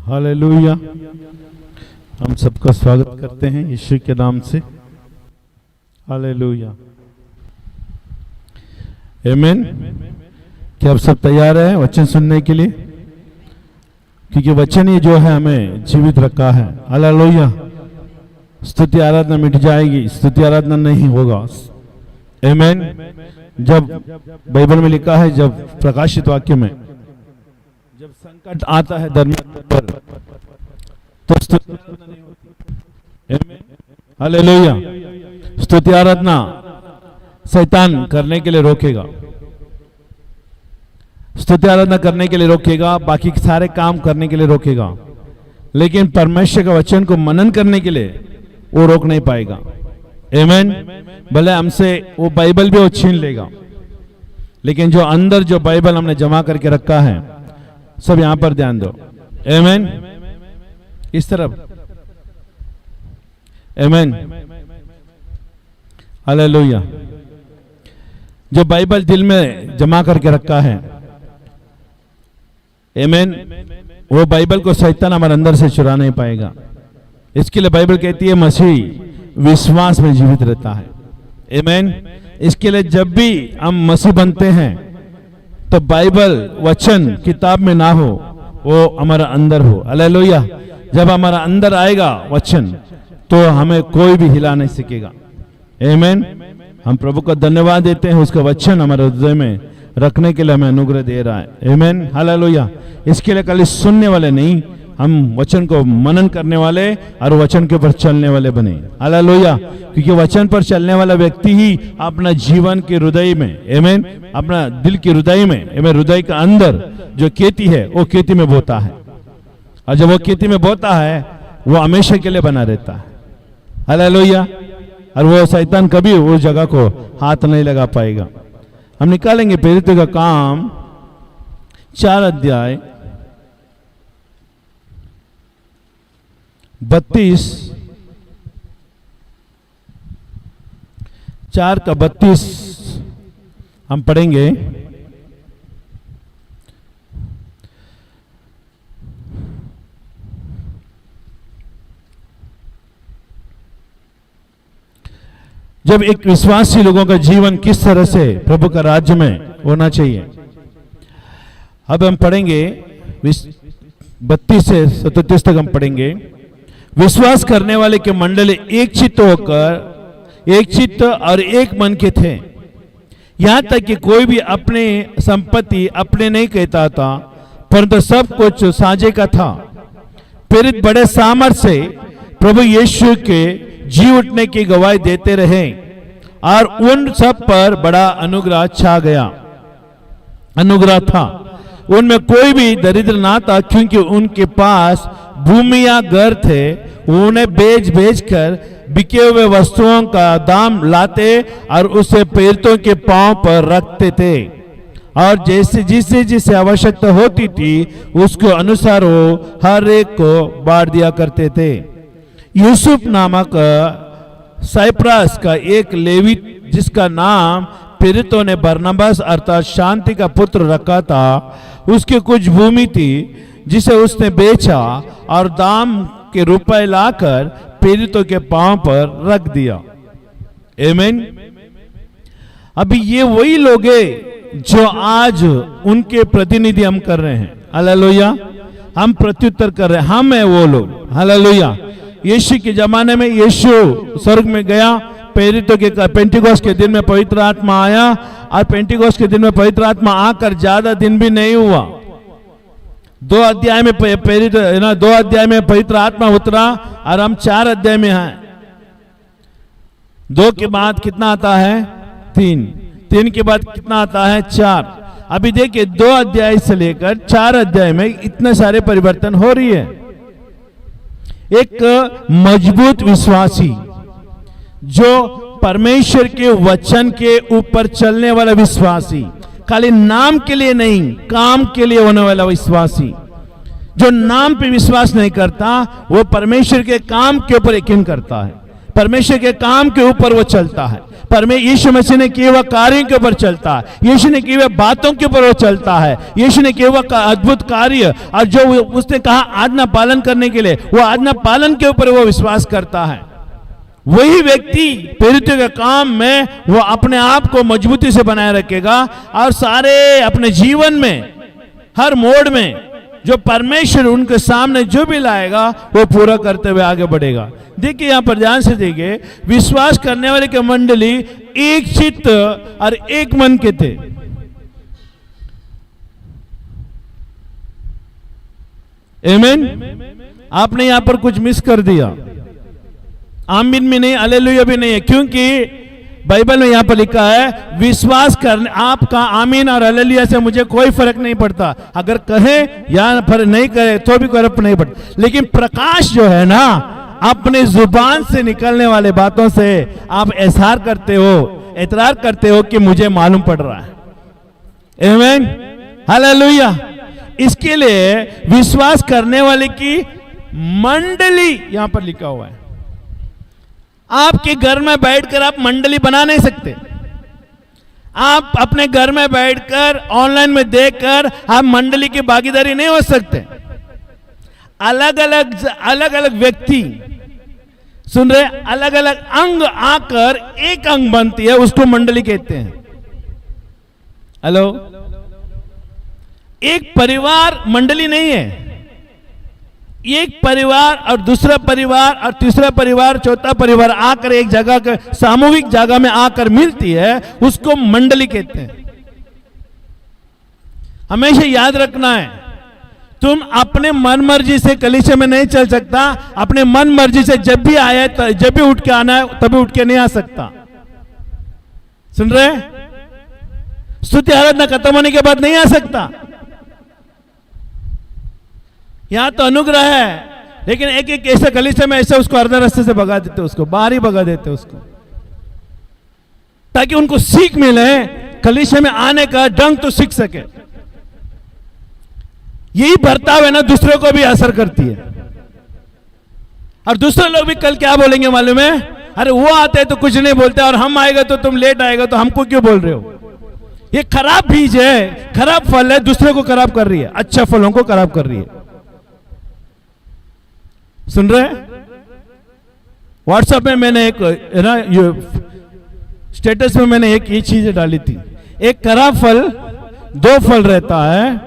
Hallelujah. हम सबका स्वागत करते हैं यीशु के नाम से। हालेलुया, आमीन। क्या आप सब तैयार हैं वचन सुनने के लिए? क्योंकि वचन ही जो है हमें जीवित रखा है। हालेलुया। स्तुति आराधना मिट जाएगी, स्तुति आराधना नहीं होगा। आमीन। जब बाइबल में लिखा है, जब प्रकाशित वाक्य में जब संकट आता है धर्म पर, तो स्तुति आराधना नहीं होती। आमीन। हालेलुया। स्तुति आराधना शैतान करने के लिए रोकेगा, स्तुति आराधना करने के लिए रोकेगा, बाकी सारे काम करने के लिए रोकेगा, लेकिन परमेश्वर का वचन को मनन करने के लिए वो रोक नहीं पाएगा। आमीन। भले हमसे वो बाइबल भी वो छीन लेगा, लेकिन जो अंदर जो बाइबल हमने जमा करके रखा है, सब यहां पर ध्यान दो। आमीन। इस तरफ। आमीन। हालेलुया। जो बाइबल दिल में जमा करके रखा है, आमीन, वो बाइबल को शैतान हमारे अंदर से चुरा नहीं पाएगा। इसके लिए बाइबल कहती है मसीह विश्वास में जीवित रहता है। आमीन। इसके लिए जब भी हम मसीह बनते हैं तो बाइबल वचन किताब में ना हो, वो हमारा अंदर हो। हालेलुया। जब हमारा अंदर आएगा वचन, तो हमें कोई भी हिला नहीं सकेगा। आमीन। हम प्रभु का धन्यवाद देते हैं, उसका वचन हमारे हृदय में रखने के लिए हमें अनुग्रह दे रहा है। आमीन। हालेलुया। इसके लिए खाली सुनने वाले नहीं, हम वचन को मनन करने वाले और वचन के ऊपर चलने वाले बने। हालेलुया। क्योंकि वचन पर चलने वाला व्यक्ति ही अपना जीवन के हृदय में, आमीन, अपना दिल के हृदय में, आमीन, हृदय का अंदर जो खेती है वो खेती में बोता है, और जब वो खेती में बोता है वो हमेशा के लिए बना रहता है। हालेलुया। और वो शैतान कभी उस जगह को हाथ नहीं लगा पाएगा। हम निकालेंगे प्रेरितों का काम 4 अध्याय 32, 4 का 32 हम पढ़ेंगे। जब एक विश्वासी लोगों का जीवन किस तरह से प्रभु का राज्य में होना चाहिए, अब हम पढ़ेंगे 32 से 37 तक हम पढ़ेंगे। विश्वास करने वाले के मंडली एक चित्त होकर, एक चित्त और एक मन के थे। यहां तक कि कोई भी अपने संपत्ति अपने नहीं कहता था, परंतु सब कुछ साझे का था। प्रेरित बड़े सामर्थ्य से प्रभु यीशु के जी उठने की गवाही देते रहे, और उन सब पर बड़ा अनुग्रह छा गया, अनुग्रह था। उनमें कोई भी दरिद्र ना था, क्योंकि उनके पास भूमि या घर थे। उन्हें बेच बेच कर बिके हुए वस्तुओं का दाम लाते और उसे प्रेरितों के पांव पर रखते थे, और जैसे जिसे जिसे आवश्यकता होती थी उसके अनुसार वो हर एक को बांट दिया करते थे। यूसुफ नामक साइप्रस का एक लेवी, जिसका नाम प्रेरितों ने बरनबास अर्थात शांति का पुत्र रखा था, उसकी कुछ भूमि थी जिसे उसने बेचा और दाम के रुपए लाकर प्रेरितों के पांव पर रख दिया। आमीन। अभी ये वही लोग हैं जो आज उनके प्रतिनिधि हम कर रहे हैं। हालेलुया। हम प्रत्युत्तर कर रहे हैं, हम है वो लोग। हालेलुया। यीशु के जमाने में यीशु स्वर्ग में गया, प्रेरितों के पेंटिकोस्ट के दिन में पवित्र आत्मा आया, और पेंटिकोस्ट के दिन में पवित्र आत्मा आकर ज्यादा दिन भी नहीं हुआ, 2 अध्याय में प्रेरित 2 अध्याय में पवित्र आत्मा उतरा, और हम 4 अध्याय में हैं। 2 के बाद कितना आता है? 3 के बाद कितना आता है? 4। अभी देखिए 2 अध्याय से लेकर 4 अध्याय में इतने सारे परिवर्तन हो रही है। एक मजबूत विश्वासी जो परमेश्वर के वचन के ऊपर चलने वाला विश्वासी, खाली नाम के लिए नहीं, काम के लिए होने वाला विश्वासी, जो नाम पे विश्वास नहीं करता, वो परमेश्वर के काम के ऊपर यकीन करता है, परमेश्वर के काम के ऊपर वो चलता है, यीशु मसीह ने किए हुए कार्यों के ऊपर चलता है, यीशु ने किए हुए बातों के ऊपर वो चलता है, यीशु ने किए हुए अद्भुत कार्य और जो उसने कहा आज्ञा पालन करने के लिए, वो आज्ञा पालन के ऊपर वो विश्वास करता है। वही व्यक्ति प्रेरितों के काम में वो अपने आप को मजबूती से बनाए रखेगा और सारे अपने जीवन में हर मोड़ में जो परमेश्वर उनके सामने जो भी लाएगा वो पूरा करते हुए आगे बढ़ेगा। देखिए यहां पर ध्यान से देखिए, विश्वास करने वाले के मंडली एक चित्त और एक मन के थे। आमीन। आपने यहां पर कुछ मिस कर दिया, आमीन भी नहीं, हालेलुया भी नहीं है, क्योंकि बाइबल में यहां पर लिखा है विश्वास करने, आपका आमीन और हालेलुया से मुझे कोई फर्क नहीं पड़ता, अगर कहे या फर्क नहीं करे तो भी फर्क नहीं पड़ता, लेकिन प्रकाश जो है ना, अपने जुबान से निकलने वाले बातों से आप एहसार करते हो, इतरार करते हो कि मुझे मालूम पड़ रहा है। आमीन, हालेलुया। इसके लिए विश्वास करने वाले की मंडली यहां पर लिखा हुआ है। आपके घर में बैठकर आप मंडली बना नहीं सकते, आप अपने घर में बैठकर ऑनलाइन में देखकर आप मंडली की भागीदारी नहीं हो सकते। अलग अलग व्यक्ति सुन रहे, अलग अलग अंग आकर एक अंग बनती है, उसको मंडली कहते हैं। हेलो, एक परिवार मंडली नहीं है, एक परिवार और दूसरा परिवार और तीसरा परिवार चौथा परिवार आकर एक जगह के सामूहिक जगह में आकर मिलती है, उसको मंडली कहते हैं। हमेशा याद रखना है, तुम अपने मन मर्जी से कलीसिया में नहीं चल सकता, अपने मन मर्जी से जब भी आए जब भी उठ के आना है तभी उठ के नहीं आ सकता। सुन रहे, स्तुति आराधना खत्म होने के बाद नहीं आ सकता। यहां तो अनुग्रह है, लेकिन एक एक ऐसे कलीसिया में ऐसे उसको अर्धा रास्ते से भगा देते, उसको बाहर ही भगा देते उसको, ताकि उनको सीख मिले, कलीसिया में आने का ढंग तो सीख सके। यही बर्ताव है ना, दूसरों को भी असर करती है। और दूसरे लोग भी कल क्या बोलेंगे मालूम है, अरे वो आते हैं तो कुछ नहीं बोलते और हम आएगा तो तुम लेट आएगा तो हमको क्यों बोल रहे हो। ये खराब बीज है, खराब फल है, दूसरे को खराब कर रही है, अच्छा फलों को खराब कर रही है। सुन रहे, व्हाट्सएप में मैंने एक ना स्टेटस में मैंने एक ये चीज डाली थी, एक खराब फल दो फल रहता है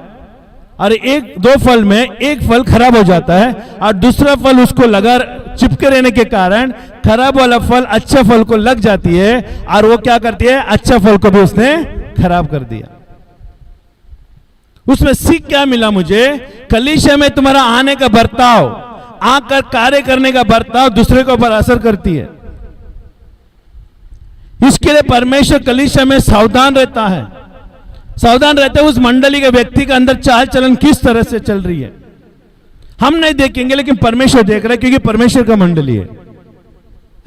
और एक दो फल में एक फल खराब हो जाता है और दूसरा फल उसको लगा चिपके रहने के कारण खराब वाला फल अच्छा फल को लग जाती है और वो क्या करती है, अच्छा फल को भी उसने खराब कर दिया। उसमें सीख क्या मिला मुझे, कलीसिया में तुम्हारा आने का बर्ताव, आकर कार्य करने का बर्ताव दूसरे के ऊपर असर करती है। इसके लिए परमेश्वर कलीसिया में सावधान रहता है, सावधान रहते हैं उस मंडली के व्यक्ति के अंदर चाल चलन किस तरह से चल रही है। हम नहीं देखेंगे लेकिन परमेश्वर देख रहा है, क्योंकि परमेश्वर का मंडली है।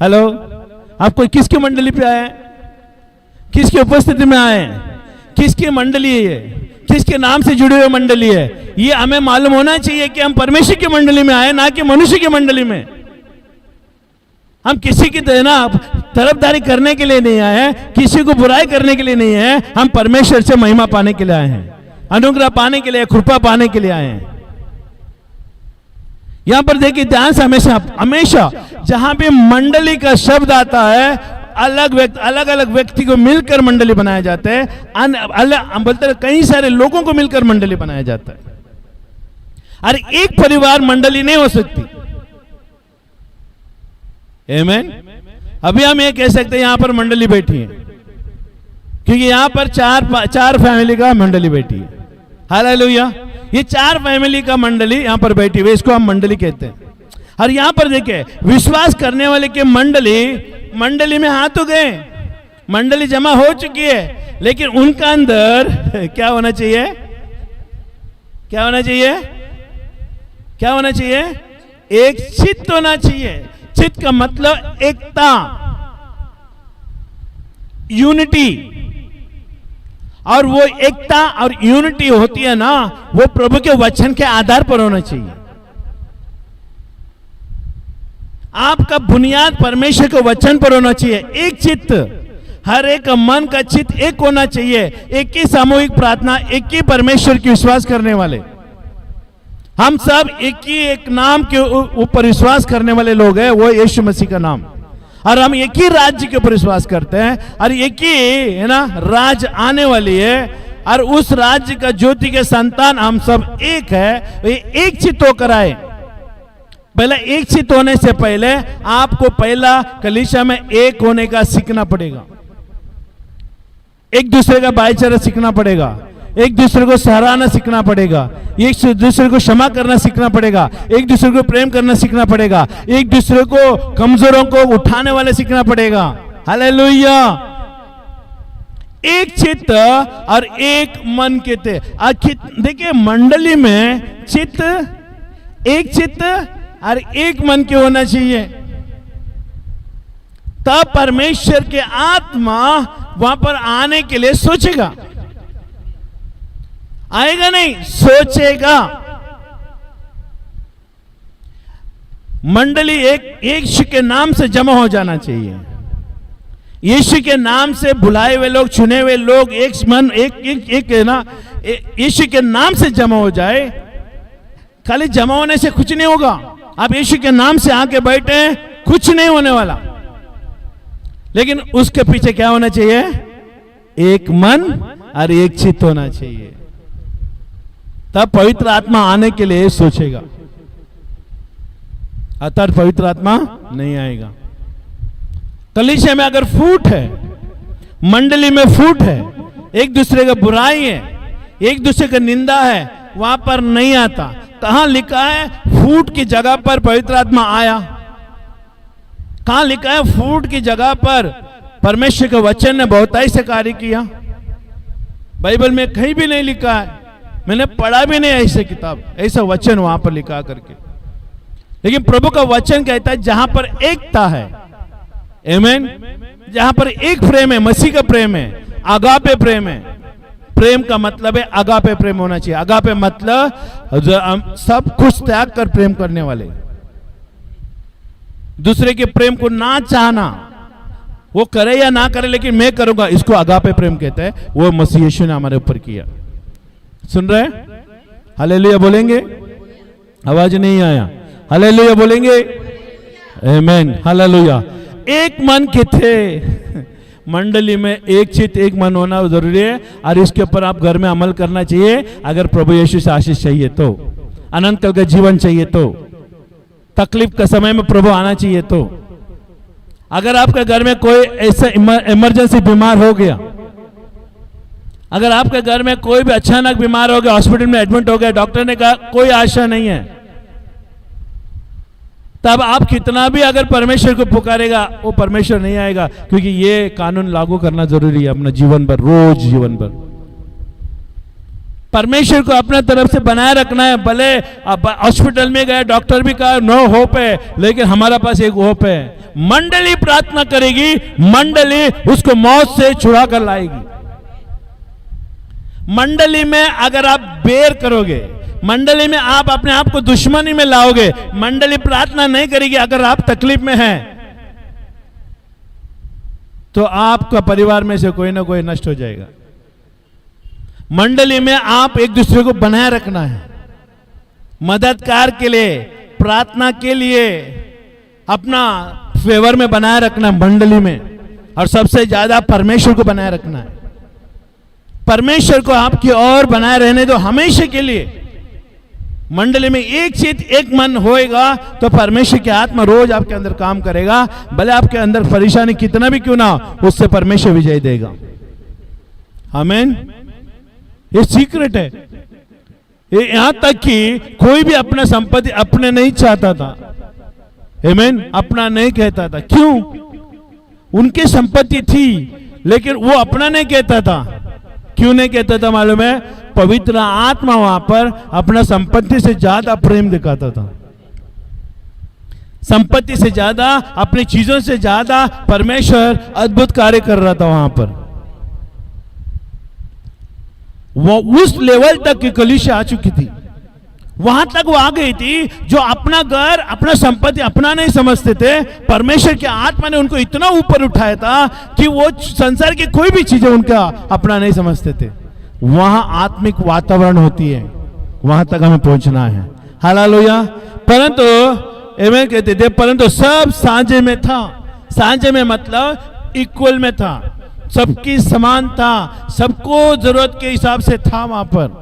हेलो, आप कोई किसकी मंडली पे आए, किसकी उपस्थिति में आए, किसकी मंडली है, किसके नाम से जुड़ी हुई मंडली है, ये हमें मालूम होना चाहिए कि हम परमेश्वर की मंडली में आए, ना कि मनुष्य की मंडली में। हम किसी की तरफदारी करने के लिए नहीं आए, किसी को बुराई करने के लिए नहीं है, हम परमेश्वर से महिमा पाने के लिए आए हैं, अनुग्रह पाने के लिए, कृपा पाने के लिए आए हैं। यहां पर देखिए ध्यान से, हमेशा जहां भी मंडली का शब्द आता है, अलग अलग व्यक्ति को मिलकर मंडली बनाया जाता है, हम बोलते हैं कई सारे लोगों को मिलकर मंडली बनाया जाता है। अरे एक परिवार मंडली नहीं हो सकती। आमीन। अभी हम ये कह सकते हैं यहां पर मंडली बैठी है, क्योंकि यहां पर चार फैमिली का मंडली बैठी है। हालेलुया। ये चार फैमिली का मंडली यहां पर बैठी हुई, इसको हम मंडली कहते हैं। और यहां पर देखिए, विश्वास करने वाले के मंडली में हाथ तो गए, मंडली जमा हो चुकी है, लेकिन उनका अंदर क्या होना चाहिए, क्या होना चाहिए, क्या होना चाहिए, एक चित्त होना चाहिए। चित्त का मतलब एकता, यूनिटी। और वो एकता और यूनिटी होती है ना, वो प्रभु के वचन के आधार पर होना चाहिए। आपका बुनियाद परमेश्वर के वचन पर होना चाहिए, एक चित्त। हर एक मन का चित्त एक होना चाहिए। एक ही सामूहिक प्रार्थना, एक ही परमेश्वर की विश्वास करने वाले, हम सब एक ही एक नाम के ऊपर विश्वास करने वाले लोग हैं, वो यीशु मसीह का नाम। और हम एक ही राज्य के ऊपर विश्वास करते हैं, और एक ही है ना राज आने वाली है, और उस राज्य का ज्योति के संतान हम सब एक है। एक चित्त होकर आए। पहले एक चित्त होने से पहले आपको पहला कलीसिया में एक होने का सीखना पड़ेगा। एक दूसरे का भाईचारा सीखना पड़ेगा, एक दूसरे को सराहना सीखना पड़ेगा, एक दूसरे को क्षमा करना सीखना पड़ेगा, एक दूसरे को प्रेम करना सीखना पड़ेगा, एक दूसरे को कमजोरों को उठाने वाले सीखना पड़ेगा। हालेलुया। एक चित्त और एक मन के थे। देखिए मंडली में चित्त, एक चित्त और एक मन के होना चाहिए, तब परमेश्वर के आत्मा वहां पर आने के लिए सोचेगा। आएगा नहीं, सोचेगा। मंडली एक यीशु के नाम से जमा हो जाना चाहिए। यीशु के नाम से बुलाए हुए लोग, चुने हुए लोग एक मन एक है ना, यीशु के नाम से जमा हो जाए। खाली जमा होने से कुछ नहीं होगा। आप यीशु के नाम से आके बैठे, कुछ नहीं होने वाला। लेकिन उसके पीछे क्या होना चाहिए? एक मन और एक चित्त होना चाहिए। तब पवित्र आत्मा आने के लिए सोचेगा, अतः पवित्र आत्मा नहीं आएगा। कलीसिया में अगर फूट है, मंडली में फूट है, एक दूसरे का बुराई है, एक दूसरे का निंदा है, वहां पर नहीं आता। कहां लिखा है फूट की जगह पर पवित्र आत्मा आया? कहां लिखा है फूट की जगह पर परमेश्वर के वचन ने बहुताई से कार्य किया? बाइबल में कहीं भी नहीं लिखा है। मैंने पढ़ा भी नहीं ऐसे किताब, ऐसा वचन वहां पर लिखा करके। लेकिन प्रभु का वचन कहता है जहां पर एकता है, आमीन, जहां पर एक प्रेम है, मसीह का प्रेम है, अगापे प्रेम है। प्रेम का मतलब है अगापे प्रेम होना चाहिए। अगापे मतलब सब कुछ त्याग कर प्रेम करने वाले, दूसरे के प्रेम को ना चाहना, वो करे या ना करे लेकिन मैं करूंगा, इसको अगापे प्रेम कहते हैं। वो मसीह यीशु ने हमारे ऊपर किया। सुन रहे? हालेलुया बोलेंगे? आवाज नहीं आया। हालेलुया बोलेंगे? आमीन, हालेलुया। एक मन के थे। मंडली में एक चित्त एक मन होना जरूरी है, और इसके ऊपर आप घर में अमल करना चाहिए। अगर प्रभु यीशु से आशीष चाहिए तो, अनंत काल का जीवन चाहिए तो, तकलीफ का समय में प्रभु आना चाहिए तो, अगर आपके घर में कोई ऐसा इमरजेंसी बीमार हो गया, अगर आपके घर में कोई भी अचानक बीमार हो गया, हॉस्पिटल में एडमिट हो गया, डॉक्टर ने कहा कोई आशा नहीं है, तब आप कितना भी अगर परमेश्वर को पुकारेगा, वो परमेश्वर नहीं आएगा। क्योंकि ये कानून लागू करना जरूरी है अपना जीवन भर, रोज जीवन भर। परमेश्वर को अपने तरफ से बनाए रखना है। भले हॉस्पिटल में गए, डॉक्टर भी कहा नो होप है, लेकिन हमारा पास एक होप है। मंडली प्रार्थना करेगी, मंडली उसको मौत से छुड़ा कर लाएगी। मंडली में अगर आप बेर करोगे, मंडली में आप अपने आप को दुश्मनी में लाओगे, मंडली प्रार्थना नहीं करेगी, अगर आप तकलीफ में हैं, तो आपका परिवार में से कोई ना कोई नष्ट हो जाएगा। मंडली में आप एक दूसरे को बनाए रखना है, मददगार के लिए, प्रार्थना के लिए, अपना फेवर में बनाए रखना है मंडली में। और सबसे ज्यादा परमेश्वर को बनाए रखना है। परमेश्वर को आपकी ओर बनाए रहने दो हमेशा के लिए। मंडली में एक चित्त एक मन होएगा तो परमेश्वर की आत्मा रोज आपके अंदर काम करेगा। भले आपके अंदर परेशानी कितना भी क्यों ना हो, उससे परमेश्वर विजय देगा। आमीन। ये सीक्रेट है। ये यहां तक कि कोई भी अपना संपत्ति अपने नहीं चाहता था, आमीन, अपना नहीं कहता था। क्यों? उनकी संपत्ति थी लेकिन वो अपना नहीं कहता था। क्यों नहीं कहता था मालूम है? पवित्र आत्मा वहां पर अपना संपत्ति से ज्यादा प्रेम दिखाता था। संपत्ति से ज्यादा, अपनी चीजों से ज्यादा परमेश्वर अद्भुत कार्य कर रहा था वहां पर। वो उस लेवल तक की कलीसिया आ चुकी थी, वहां तक वो आ गई थी जो अपना घर, अपना संपत्ति अपना नहीं समझते थे। परमेश्वर की आत्मा ने उनको इतना ऊपर उठाया था कि वो संसार की कोई भी चीजें उनका अपना नहीं समझते थे। वहां आत्मिक वातावरण होती है, वहां तक हमें पहुंचना है। हालेलुया। परंतु एमेन कहते थे, परंतु सब साझे में था। साझे में मतलब इक्वल में था, सबकी समान था, सबको जरूरत के हिसाब से था। वहां पर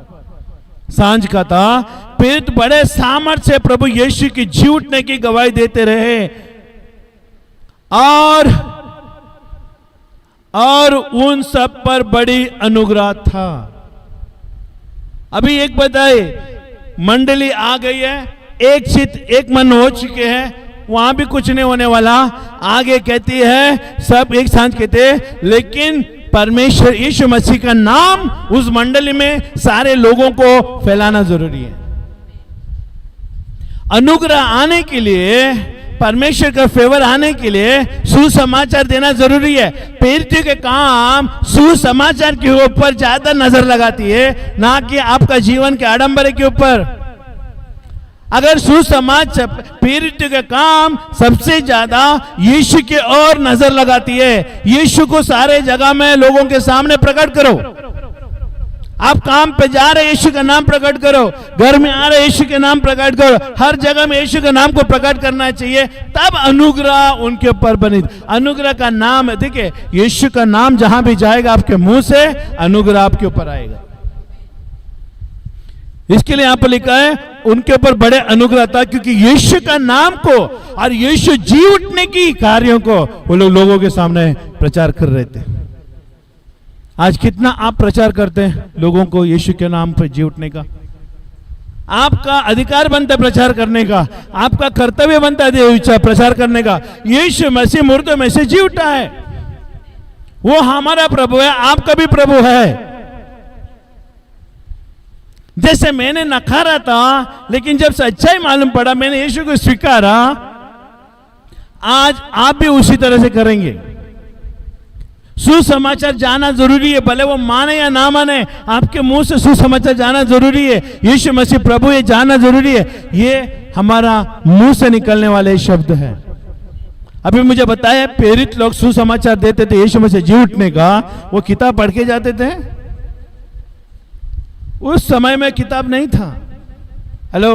सांझ का था। फिर बड़े सामर्थ्य से प्रभु यीशु की जी उठने की गवाही देते रहे और उन सब पर बड़ी अनुग्रह था। अभी एक बताए, मंडली आ गई है, एक चित एक मन हो चुके हैं, वहां भी कुछ नहीं होने वाला। आगे कहती है सब एक साथ कहते हैं, लेकिन परमेश्वर यीशु मसीह का नाम उस मंडली में सारे लोगों को फैलाना जरूरी है। अनुग्रह आने के लिए, परमेश्वर का फेवर आने के लिए सुसमाचार देना जरूरी है। प्रेरितों के काम सुसमाचार के ऊपर ज्यादा नजर लगाती है, ना कि आपका जीवन के आडंबर के ऊपर। अगर सुसमाचार, प्रेरितों का काम सबसे ज्यादा यीशु के ओर नजर लगाती है। यीशु को सारे जगह में लोगों के सामने प्रकट करो। आप काम पे जा रहे यीशु का नाम प्रकट करो, घर में आ रहे यीशु के नाम प्रकट करो, हर जगह में यीशु के नाम को प्रकट करना चाहिए, तब अनुग्रह उनके ऊपर बनी। अनुग्रह का नाम, देखिए यीशु का नाम जहां भी जाएगा आपके मुंह से अनुग्रह आपके ऊपर आएगा। इसके लिए यहां पर लिखा है उनके ऊपर बड़े अनुग्रह था, क्योंकि यीशु का नाम को और यीशु जी उठने की कार्यों को वो लोग लोगों के सामने प्रचार कर रहे थे। आज कितना आप प्रचार करते हैं लोगों को यीशु के नाम पर जी उठने का? आपका अधिकार बनता है प्रचार करने का, आपका कर्तव्य बनता है प्रचार करने का। यीशु मसीह मुर्दों में से जी उठा है, वो हमारा प्रभु है, आपका भी प्रभु है। जैसे मैंने नकारा था, लेकिन जब सच्चाई मालूम पड़ा, मैंने यीशु को स्वीकारा, आज आप भी उसी तरह से करेंगे। सुसमाचार जाना जरूरी है, भले वो माने या ना माने, आपके मुंह से सुसमाचार जाना जरूरी है। यीशु मसीह प्रभु ये जाना जरूरी है। ये हमारा मुंह से निकलने वाले शब्द है। अभी मुझे बताया, प्रेरित लोग सुसमाचार देते थे यीशु मसीह जी उठने का, वो किताब पढ़ के जाते थे। उस समय में किताब नहीं था। हेलो,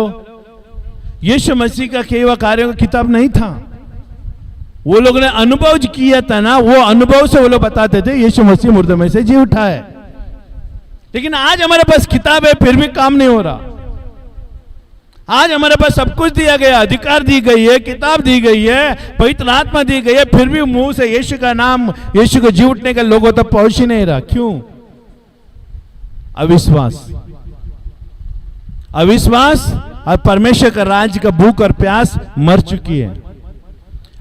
यीशु मसीह का किए हुए कार्यों का किताब नहीं था। वो लोग ने अनुभव किया था ना, वो अनुभव से वो लोग बताते थे यीशु मसीह मुर्दों में से जी उठा है। लेकिन आज हमारे पास किताब है, फिर भी काम नहीं हो रहा। आज हमारे पास सब कुछ दिया गया, अधिकार दी गई है, किताब दी गई है, पवित्र आत्मा दी गई है, फिर भी मुंह से यीशु का नाम, यीशु को जी उठने का लोगों तक पहुंच ही नहीं रहा। क्यों? अविश्वास। अविश्वास और परमेश्वर का राज्य का भूख और प्यास मर चुकी है।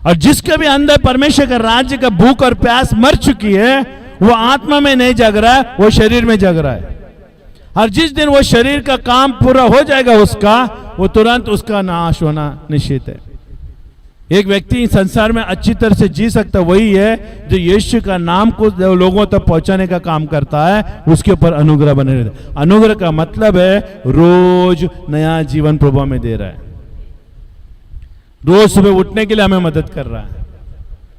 और जिसके भी अंदर परमेश्वर का राज्य का भूख और प्यास मर चुकी है, वो आत्मा में नहीं जग रहा है, वो शरीर में जग रहा है। और जिस दिन वो शरीर का काम पूरा हो जाएगा उसका, वो तुरंत उसका नाश होना निश्चित है। एक व्यक्ति संसार में अच्छी तरह से जी सकता वही है जो यीशु का नाम को लोगों तक पहुंचाने का काम करता है, उसके ऊपर अनुग्रह बने रहते। अनुग्रह का मतलब है रोज नया जीवन प्रभु में दे रहा है, रोज सुबह उठने के लिए हमें मदद कर रहा है।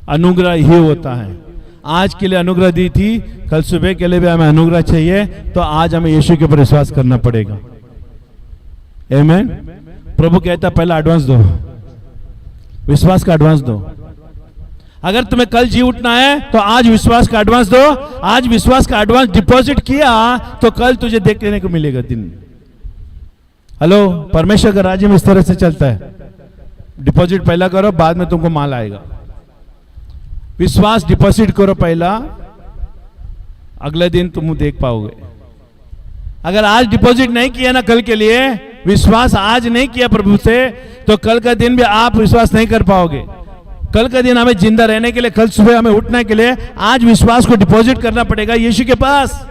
अनुग्रह ही होता है। आज के लिए अनुग्रह दी थी, कल सुबह के लिए भी हमें अनुग्रह चाहिए, तो आज हमें यीशु के ऊपर विश्वास करना पड़ेगा। आमीन। प्रभु कहता पहला एडवांस दो, विश्वास का एडवांस दो। अगर तुम्हें कल जी उठना है तो आज विश्वास का एडवांस दो। आज विश्वास का एडवांस डिपॉजिट किया तो कल तुझे देखने को मिलेगा दिन। हेलो, परमेश्वर का राज्य में इस तरह से चलता है, डिपॉजिट पहला करो, बाद में तुमको माल आएगा। विश्वास डिपॉजिट करो पहला, अगले दिन तुम देख पाओगे। अगर आज डिपॉजिट नहीं किया ना कल के लिए, विश्वास आज नहीं किया प्रभु से, तो कल का दिन भी आप विश्वास नहीं कर पाओगे। कल का दिन हमें जिंदा रहने के लिए, कल सुबह हमें उठने के लिए आज विश्वास को डिपॉजिट करना पड़ेगा यीशु के पास।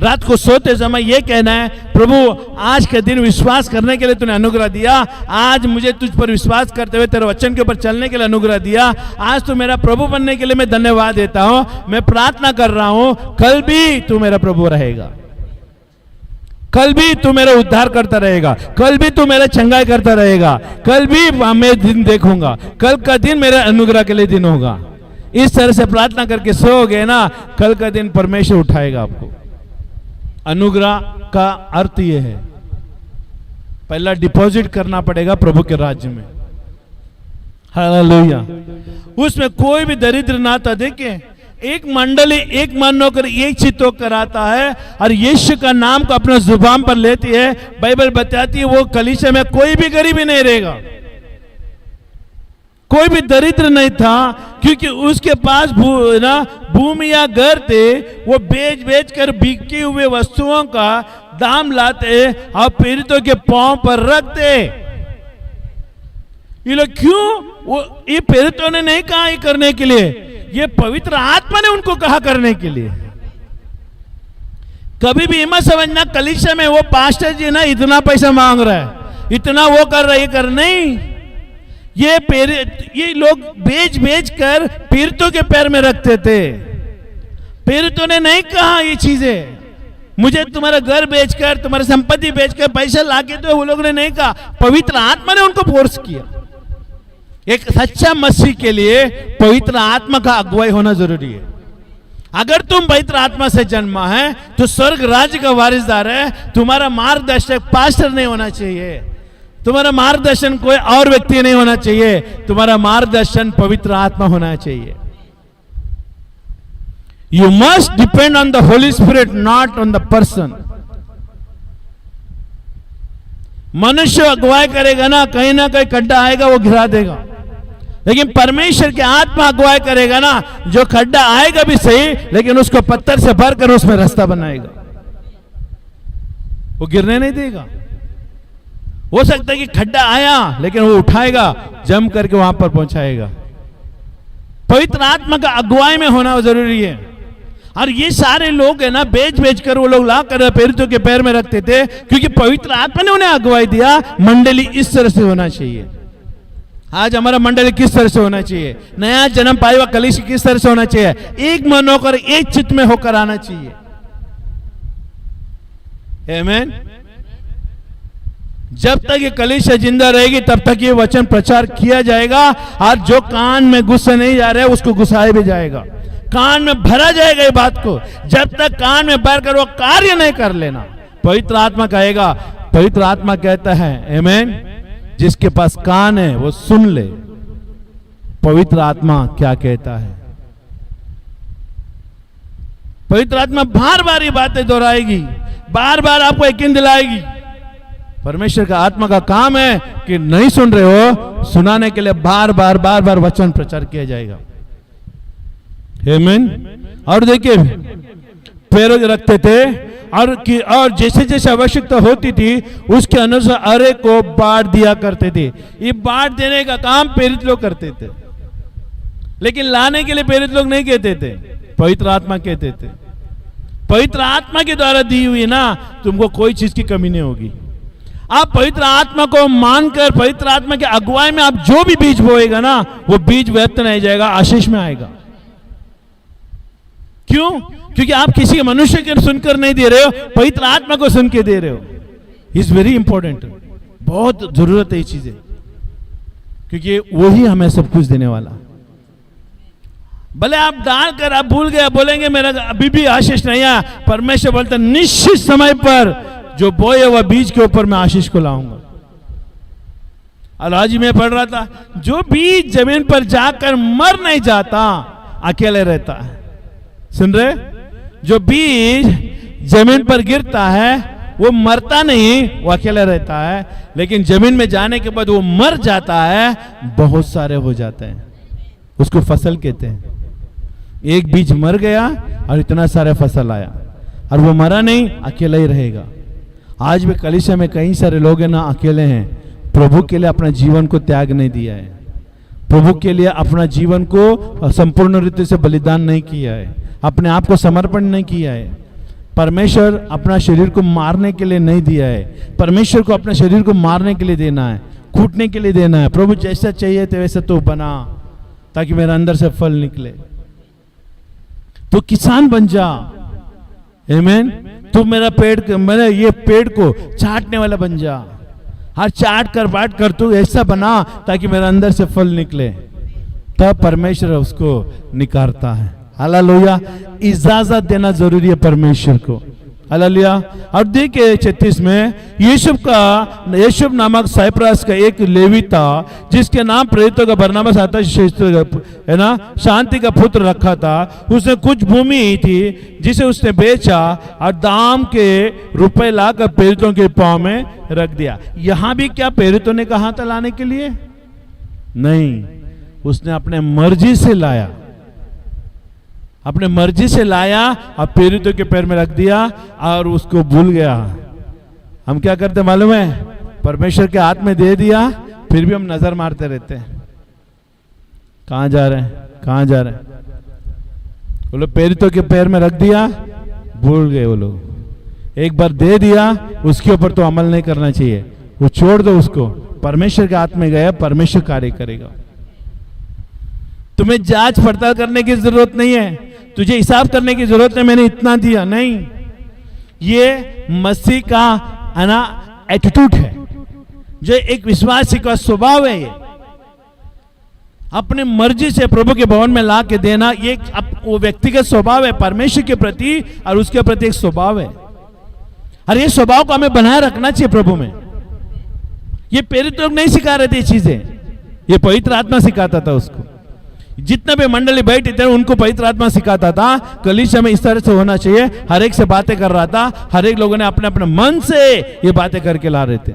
रात को सोते समय यह कहना है, प्रभु आज के दिन विश्वास करने के लिए तूने अनुग्रह दिया, आज मुझे तुझ पर विश्वास करते हुए तेरे वचन के ऊपर चलने के लिए अनुग्रह दिया, आज तू मेरा प्रभु बनने के लिए मैं धन्यवाद देता हूं। मैं प्रार्थना कर रहा हूं कल भी तू मेरा प्रभु रहेगा। कल भी तू मेरा उद्धार करता रहेगा, कल भी तू मेरा चंगाई करता रहेगा, कल भी मैं दिन देखूंगा, कल का दिन मेरे अनुग्रह के लिए दिन होगा। इस तरह से प्रार्थना करके सोओगे ना, कल का दिन परमेश्वर उठाएगा आपको। अनुग्रह का अर्थ यह है, पहला डिपॉजिट करना पड़ेगा प्रभु के राज्य में। हालेलुया। उसमें कोई भी दरिद्र ना था। देखिए, एक मंडली एक मन होकर एक चित्त होकर आता है और यीशु का नाम को अपने जुबान पर लेती है। बाइबल बताती है वो कलीसिया में कोई भी गरीबी नहीं रहेगा, कोई भी दरिद्र नहीं था, क्योंकि उसके पास भूमि या घर थे। वो बेच बेच कर बिकी हुए वस्तुओं का दाम लाते और पीड़ितों के पांव पर रखते। ये लोग क्यों? वो ये पीड़ितों ने नहीं कहा ये करने के लिए, ये पवित्र आत्मा ने उनको कहा करने के लिए। कभी भी मत समझना कलीसिया में वो पास्टर जी ना इतना पैसा मांग रहा है, इतना वो कर रहा है, ये कर नहीं। ये लोग बेच बेच कर पीड़ितों के पैर में रखते थे। पीड़ितों ने नहीं कहा ये चीजें, मुझे तुम्हारा घर बेचकर तुम्हारी संपत्ति बेचकर पैसा लाके दो, वो लोग ने नहीं कहा। पवित्र आत्मा ने उनको फोर्स किया। एक सच्चा मसीह के लिए पवित्र आत्मा का अगुवाई होना जरूरी है। अगर तुम पवित्र आत्मा से जन्मा है तो स्वर्ग राज्य का वारिसदार है। तुम्हारा मार्गदर्शक पास्टर नहीं होना चाहिए, तुम्हारा मार्गदर्शन कोई और व्यक्ति नहीं होना चाहिए, तुम्हारा मार्गदर्शन पवित्र आत्मा होना चाहिए। You must depend on the Holy Spirit, not on the person. मनुष्य अगुवाई करेगा ना कहीं खड्डा आएगा, वो गिरा देगा। लेकिन परमेश्वर की आत्मा अगुवाई करेगा ना, जो खड्डा आएगा भी सही, लेकिन उसको पत्थर से भरकर उसमें रास्ता बनाएगा, वो गिरने नहीं देगा। हो सकता है कि खड्डा आया, लेकिन वो उठाएगा, जम करके वहां पर पहुंचाएगा। पवित्र आत्मा का अगुवाई में होना जरूरी है। और ये सारे लोग है ना, बेच बेच कर वो लोग ला कर पीड़ितों के पैर में रखते थे, क्योंकि पवित्र आत्मा ने उन्हें अगुवाई दिया। मंडली इस तरह से होना चाहिए। आज हमारा मंडली किस तरह से होना चाहिए? नया जन्म पाया हुआ कलीसिया किस तरह से होना चाहिए? एक मन होकर एक चित्त में होकर आना चाहिए। आमीन। जब तक ये कलीसिया जिंदा रहेगी तब तक ये वचन प्रचार किया जाएगा, और जो कान में घुसा नहीं जा रहा है उसको घुसाया भी जाएगा, कान में भरा जाएगा ये बात को। जब तक कान में भरकर वो कार्य नहीं कर लेना, पवित्र आत्मा कहेगा, पवित्र आत्मा कहता है आमीन, जिसके पास कान है वो सुन ले पवित्र आत्मा क्या कहता है। पवित्र आत्मा बार बार ये बातें दोहराएगी, बार बार आपको यकीन दिलाएगी। परमेश्वर का आत्मा का काम है कि नहीं सुन रहे हो, सुनाने के लिए बार बार वचन प्रचार किया जाएगा। आमीन। और देखिए, पैरों रखते थे और जैसे जैसे आवश्यकता होती थी उसके अनुसार अरे को बांट दिया करते थे। ये बांट देने का काम प्रेरित लोग करते थे, लेकिन लाने के लिए प्रेरित लोग नहीं कहते थे, पवित्र आत्मा कहते थे। पवित्र आत्मा के द्वारा दी हुई ना, तुमको कोई चीज की कमी नहीं होगी। आप पवित्र आत्मा को मानकर पवित्र आत्मा के अगुवाई में आप जो भी बीज बोएगा ना, वो बीज व्यर्थ नहीं जाएगा, आशीष में आएगा। क्यों? क्योंकि आप किसी मनुष्य के सुनकर नहीं दे रहे हो, पवित्र आत्मा को सुन के दे रहे हो। इज वेरी इंपॉर्टेंट, बहुत जरूरत है ये चीजें, क्योंकि वही हमें सब कुछ देने वाला। भले आप डालकर आप भूल गए, बोलेंगे मेरा अभी भी आशीष नहीं आया, परमेश्वर बोलता निश्चित समय पर जो बोए वह बीज के ऊपर मैं आशीष को लाऊंगा। और आज मैं पढ़ रहा था, जो बीज जमीन पर जाकर मर नहीं जाता अकेले रहता है। सुन रहे? जो बीज जमीन पर गिरता है वो मरता नहीं, वो अकेला रहता है, लेकिन जमीन में जाने के बाद वो मर जाता है, बहुत सारे हो जाते हैं, उसको फसल कहते हैं। एक बीज मर गया और इतना सारा फसल आया, और वो मरा नहीं, अकेला ही रहेगा। आज भी कलीसिया में कई सारे लोग हैं ना, अकेले हैं, प्रभु के लिए अपना जीवन को त्याग नहीं दिया है, प्रभु के लिए अपना जीवन को संपूर्ण रीति से बलिदान नहीं किया है, अपने आप को समर्पण नहीं किया है। परमेश्वर अपना शरीर को मारने के लिए नहीं दिया है, परमेश्वर को अपने शरीर को मारने के लिए देना है, कूटने के लिए देना है। प्रभु जैसा चाहिए तो वैसा तो बना, ताकि मेरे अंदर से फल निकले। तो किसान बन जा, आमीन। तू मेरे ये पेड़ को चाटने वाला बन जा, हर चाट कर बाट कर तू ऐसा बना ताकि मेरे अंदर से फल निकले, तब परमेश्वर उसको निकारता है। हालेलुया। इजाजत देना जरूरी है परमेश्वर को। हालेलुया। और देखिए 36 में यूसुफ नामक साइप्रस का एक लेवी था जिसके नाम प्रेरितों का बरनबास आता है ना, शांति का पुत्र रखा था। उसने कुछ भूमि थी जिसे उसने बेचा और दाम के रुपए लाकर प्रेरितों के पांव में रख दिया। यहां भी क्या प्रेरितों ने कहा था लाने के लिए? नहीं, उसने अपने मर्जी से लाया, अपने मर्जी से लाया और प्रेरितों के पैर में रख दिया और उसको भूल गया। हम क्या करते मालूम है? परमेश्वर के हाथ में दे दिया, फिर भी हम नजर मारते रहते हैं, कहां जा रहे हैं, कहां जा रहे हैं। वो लोग प्रेरितों के पैर में रख दिया, भूल गए वो लोग। एक बार दे दिया, उसके ऊपर तो अमल नहीं करना चाहिए, वो छोड़ दो उसको। परमेश्वर के हाथ में गया, परमेश्वर कार्य करेगा। तुम्हें जांच पड़ताल करने की जरूरत नहीं है, तुझे हिसाब करने की जरूरत है मैंने इतना दिया, नहीं। ये मसीह का है ना एटीट्यूड है, जो एक विश्वासी का स्वभाव है। ये अपने मर्जी से प्रभु के भवन में ला के देना, ये वो व्यक्तिगत स्वभाव है परमेश्वर के प्रति, और उसके प्रति एक स्वभाव है। और ये स्वभाव को हमें बनाए रखना चाहिए प्रभु में। ये प्रेरित लोग नहीं सिखा रहे थे चीजें, ये पवित्र आत्मा सिखाता था उसको। जितने भी मंडली बैठे थे उनको पवित्र आत्मा सिखाता था। कलीसिया में इस तरह से होना चाहिए, हर एक से बातें कर रहा था, हर एक लोगों ने अपने अपने मन से ये बातें करके ला रहे थे,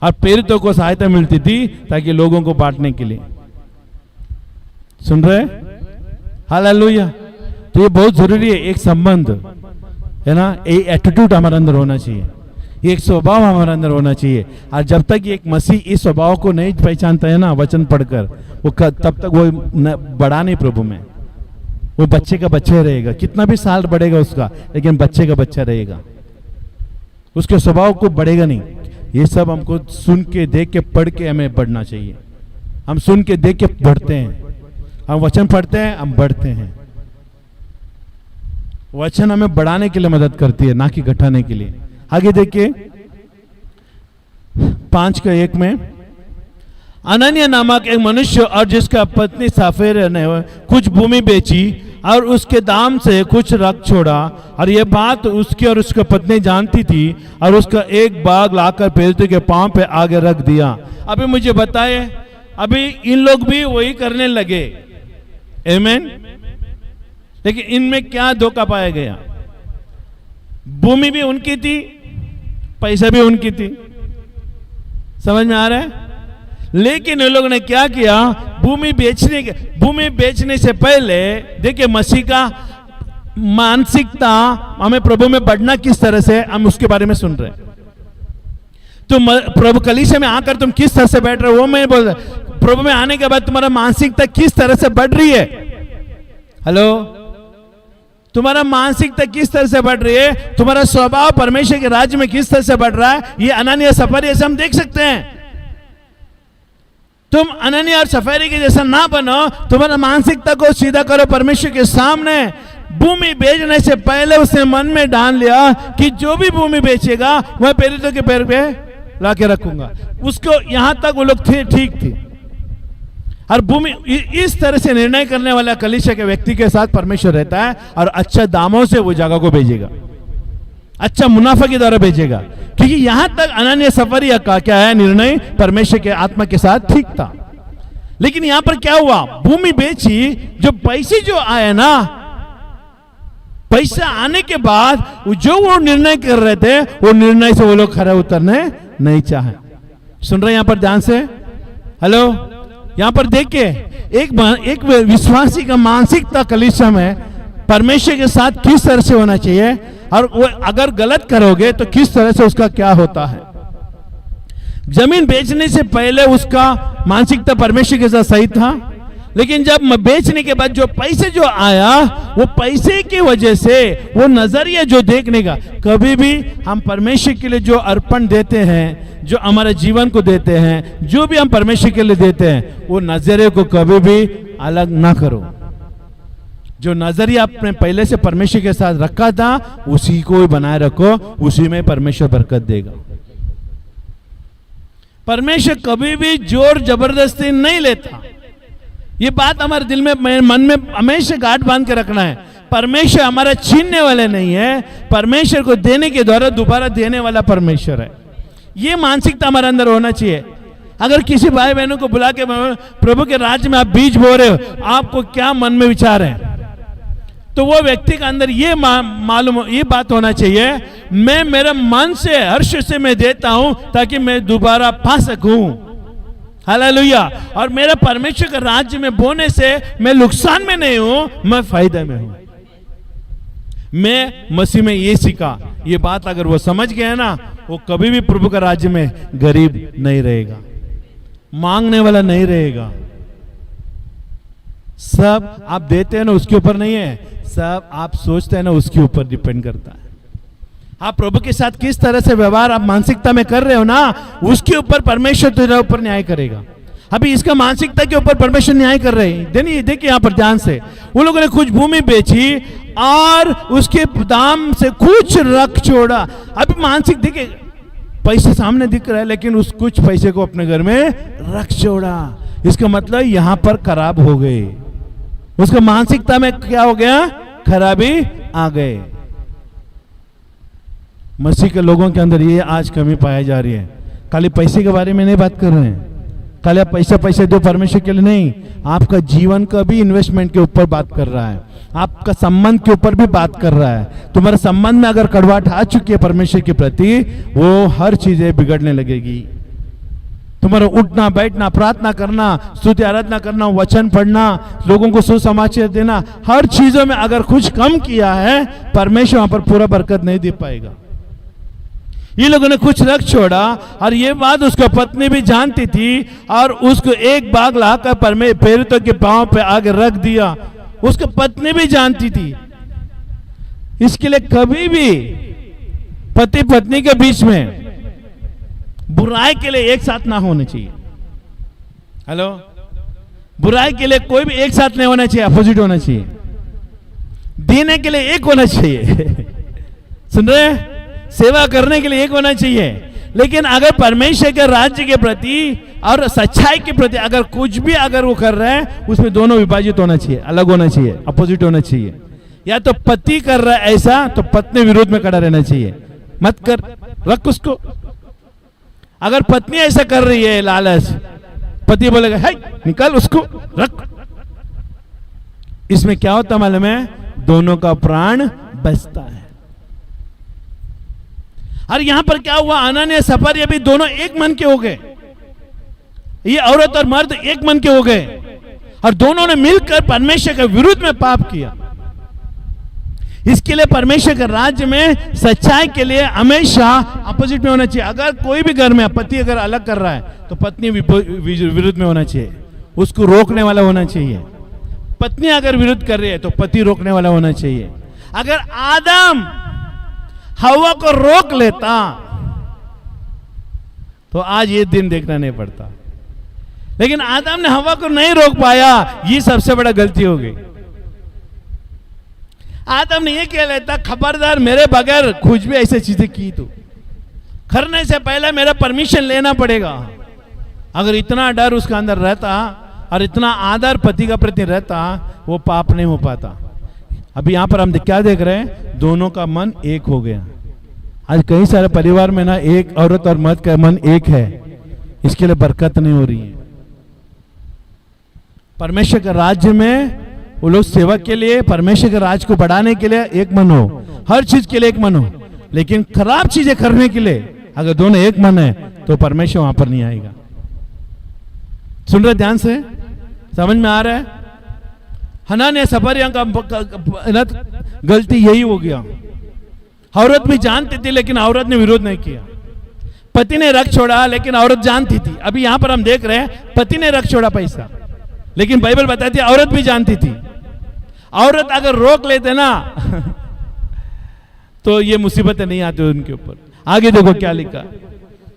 और प्रेरितों को सहायता मिलती थी ताकि लोगों को बांटने के लिए। सुन रहे? हालेलुया। तो ये बहुत जरूरी है, एक संबंध है ना, एक एटीट्यूड हमारे अंदर होना चाहिए, एक स्वभाव हमारे अंदर होना चाहिए। और जब तक एक मसीह इस स्वभाव को नहीं पहचानता है ना वचन पढ़कर, वो तब तक वो बड़ा नहीं प्रभु में, वो बच्चे का बच्चा रहेगा। कितना भी साल बढ़ेगा उसका, लेकिन बच्चे का बच्चा रहेगा, उसके स्वभाव को बढ़ेगा नहीं। ये सब हमको सुन के देख के पढ़ के हमें बढ़ना चाहिए। हम सुन के देख के बढ़ते हैं, हम वचन पढ़ते हैं, हम बढ़ते हैं। वचन हमें बढ़ाने के लिए मदद करती है, ना कि घटाने के लिए। आगे देखिए 5:1 में, अनन्या नामक एक मनुष्य और जिसका पत्नी सफेरा ने कुछ भूमि बेची और उसके दाम से कुछ रख छोड़ा, और यह बात उसकी और उसकी पत्नी जानती थी, और उसका एक बाग लाकर प्रेरितों के पांव पे आगे रख दिया। अभी मुझे बताए, अभी इन लोग भी वही करने लगे, आमीन। लेकिन इनमें क्या धोखा पाया गया? भूमि भी उनकी थी, पैसा भी उनकी थी, समझ में आ रहा है? लेकिन इन लोगों ने क्या किया? भूमि बेचने से पहले देखिए मसीह का मानसिकता, हमें प्रभु में बढ़ना किस तरह से, हम उसके बारे में सुन रहे हैं। तुम प्रभु कलीसिया में आकर तुम किस तरह से बैठ रहे हो, वो मैं बोल रहा। प्रभु में आने के बाद तुम्हारा मानसिकता किस तरह से बढ़ रही है? हेलो, तुम्हारा मानसिकता किस तरह से बढ़ रही है? तुम्हारा स्वभाव परमेश्वर के राज्य में किस तरह से बढ़ रहा है? ये अनन्या सफारी से हम देख सकते हैं। तुम अनन्या और सफारी के जैसा ना बनो, तुम्हारा मानसिकता को सीधा करो परमेश्वर के सामने। भूमि बेचने से पहले उसने मन में डाल लिया कि जो भी भूमि बेचेगा वह प्रेरितों के पैर पे लाके रखूंगा। उसको यहां तक वो लोग थे, ठीक थी। और भूमि इस तरह से निर्णय करने वाला कलीसिया के व्यक्ति के साथ परमेश्वर रहता है, और अच्छा दामों से वो जगह को भेजेगा, अच्छा मुनाफा के द्वारा भेजेगा। क्योंकि यहां तक अनन्या सफरिया का क्या है निर्णय परमेश्वर के आत्मा के साथ ठीक था। लेकिन यहां पर क्या हुआ? भूमि बेची, जो पैसे जो आए ना, पैसा आने के बाद जो वो निर्णय कर रहे थे, वो निर्णय से वो लोग खरे उतरने नहीं चाहे। सुन रहे हैं यहां पर ध्यान से? हेलो, यहां पर देखिए एक विश्वासी का मानसिकता कलीसिया में परमेश्वर के साथ किस तरह से होना चाहिए, और वो अगर गलत करोगे तो किस तरह से उसका क्या होता है। जमीन बेचने से पहले उसका मानसिकता परमेश्वर के साथ सही था, लेकिन जब बेचने के बाद जो पैसे जो आया, वो पैसे की वजह से वो नजरिया जो देखने का, कभी भी हम परमेश्वर के लिए जो अर्पण देते हैं, जो हमारे जीवन को देते हैं, जो भी हम परमेश्वर के लिए देते हैं, वो नजरिए को कभी भी अलग ना करो। जो नजरिया आपने पहले से परमेश्वर के साथ रखा था उसी को ही बनाए रखो, उसी में परमेश्वर बरकत देगा। परमेश्वर कभी भी जोर जबरदस्ती नहीं लेता। ये बात हमारे दिल में, मन में हमेशा गांठ बांध के रखना है। परमेश्वर हमारा छीनने वाले नहीं है, परमेश्वर को देने के द्वारा दोबारा देने वाला परमेश्वर है। ये मानसिकता हमारे अंदर होना चाहिए। अगर किसी भाई बहनों को बुला के प्रभु के राज्य में आप बीज बो रहे हो, आपको क्या मन में विचार है, तो वो व्यक्ति के अंदर ये मालूम, ये बात होना चाहिए, मैं मेरे मन से हर्ष से मैं देता हूं ताकि मैं दोबारा पा सकूं। हालेलुया। और मेरे परमेश्वर के राज्य में बोने से मैं नुकसान में नहीं हूं, मैं फायदे में हूं। मैं मसीह में ये सीखा, ये बात अगर वो समझ गया ना, वो कभी भी प्रभु का राज्य में गरीब नहीं रहेगा, मांगने वाला नहीं रहेगा। सब आप देते हैं ना उसके ऊपर नहीं है, सब आप सोचते हैं ना उसके ऊपर डिपेंड करता है। आप प्रभु के साथ किस तरह से व्यवहार आप मानसिकता में कर रहे हो ना, उसके ऊपर परमेश्वर तुम्हारे ऊपर न्याय करेगा। अभी इसका मानसिकता के ऊपर परमेश्वर न्याय कर रहे हैं। देखिए यहाँ पर ध्यान से, उन लोगों ने कुछ भूमि बेची और उसके दाम से कुछ रख छोड़ा। अभी मानसिक देखिए, पैसे सामने दिख रहा है लेकिन उस कुछ पैसे को अपने घर में रख छोड़ा। इसका मतलब यहाँ पर खराब हो गए, उसका मानसिकता में क्या हो गया, खराबी आ गए। मसीह के लोगों के अंदर ये आज कमी पाई जा रही है। खाली पैसे के बारे में नहीं बात कर रहे हैं, खाली आप पैसे दो परमेश्वर के लिए नहीं, आपका जीवन का भी इन्वेस्टमेंट के ऊपर बात कर रहा है, आपका संबंध के ऊपर भी बात कर रहा है। तुम्हारे संबंध में अगर कड़वाहट आ चुकी है परमेश्वर के प्रति, वो हर चीजें बिगड़ने लगेगी। तुम्हारा उठना बैठना, प्रार्थना करना, स्तुति आराधना करना, वचन पढ़ना, लोगों को सुसमाचार देना, हर चीजों में अगर कुछ कम किया है, परमेश्वर वहां पर पूरा बरकत नहीं दे पाएगा। ये लोगों ने कुछ रख छोड़ा और ये बात उसको पत्नी भी जानती थी और उसको एक बाग लाकर प्रेरितों के पांव पे आगे रख दिया। उसको पत्नी भी जानती थी। इसके लिए कभी भी पति पत्नी के बीच में बुराई के लिए एक साथ ना होना चाहिए। हेलो, बुराई के लिए कोई भी एक साथ नहीं होना चाहिए, अपोजिट होना चाहिए। देने के लिए एक होना चाहिए सुन रहे, सेवा करने के लिए एक होना चाहिए। लेकिन अगर परमेश्वर के राज्य के प्रति और सच्चाई के प्रति अगर कुछ भी अगर वो कर रहे हैं, उसमें दोनों विभाजित होना चाहिए, अलग होना चाहिए, अपोजिट होना चाहिए। या तो पति कर रहा है ऐसा तो पत्नी विरोध में खड़ा रहना चाहिए, मत कर, रख उसको। अगर पत्नी ऐसा कर रही है लालच, पति बोलेगा है निकाल उसको, रख। इसमें क्या होता मालूम है, दोनों का प्राण बचता है। और यहां पर क्या हुआ, अनन्याह सफरिया भी दोनों एक मन के हो गए। ये औरत और मर्द एक मन के हो गए और दोनों ने मिलकर परमेश्वर के विरुद्ध में पाप किया। इसके लिए परमेश्वर के राज्य में सच्चाई के लिए हमेशा अपोजिट में होना चाहिए। अगर कोई भी घर में पति अगर अलग कर रहा है तो पत्नी विरुद्ध में होना चाहिए, उसको रोकने वाला होना चाहिए। पत्नी अगर विरुद्ध कर रही है तो पति रोकने वाला होना चाहिए। अगर आदम हवा को रोक लेता तो आज ये दिन देखना नहीं पड़ता, लेकिन आदम ने हवा को नहीं रोक पाया, ये सबसे बड़ा गलती हो गई। आदम ने ये कह लेता, खबरदार मेरे बगैर कुछ भी ऐसी चीजें की तो करने से पहले मेरा परमिशन लेना पड़ेगा। अगर इतना डर उसका अंदर रहता और इतना आदर पति का प्रति रहता, वो पाप नहीं हो पाता। अभी यहां पर हम क्या देख रहे हैं, दोनों का मन एक हो गया। आज कई सारे परिवार में ना एक औरत और मर्द का मन एक है, इसके लिए बरकत नहीं हो रही है। परमेश्वर के राज्य में वो लोग सेवा के लिए, परमेश्वर के राज को बढ़ाने के लिए एक मन हो, हर चीज के लिए एक मन हो। लेकिन खराब चीजें करने के लिए अगर दोनों एक मन है तो परमेश्वर वहां पर नहीं आएगा। सुन रहे ध्यान से, समझ में आ रहा है। हनन्याह सफरिया का गलती यही हो गया। औरत भी जानती थी लेकिन औरत ने विरोध नहीं किया। पति ने रख छोड़ा लेकिन औरत जानती थी। अभी यहां पर हम देख रहे हैं पति ने रख छोड़ा पैसा, लेकिन बाइबल बताती है औरत भी जानती थी। औरत अगर रोक लेते ना तो ये मुसीबतें नहीं आती उनके ऊपर। आगे देखो क्या लिखा,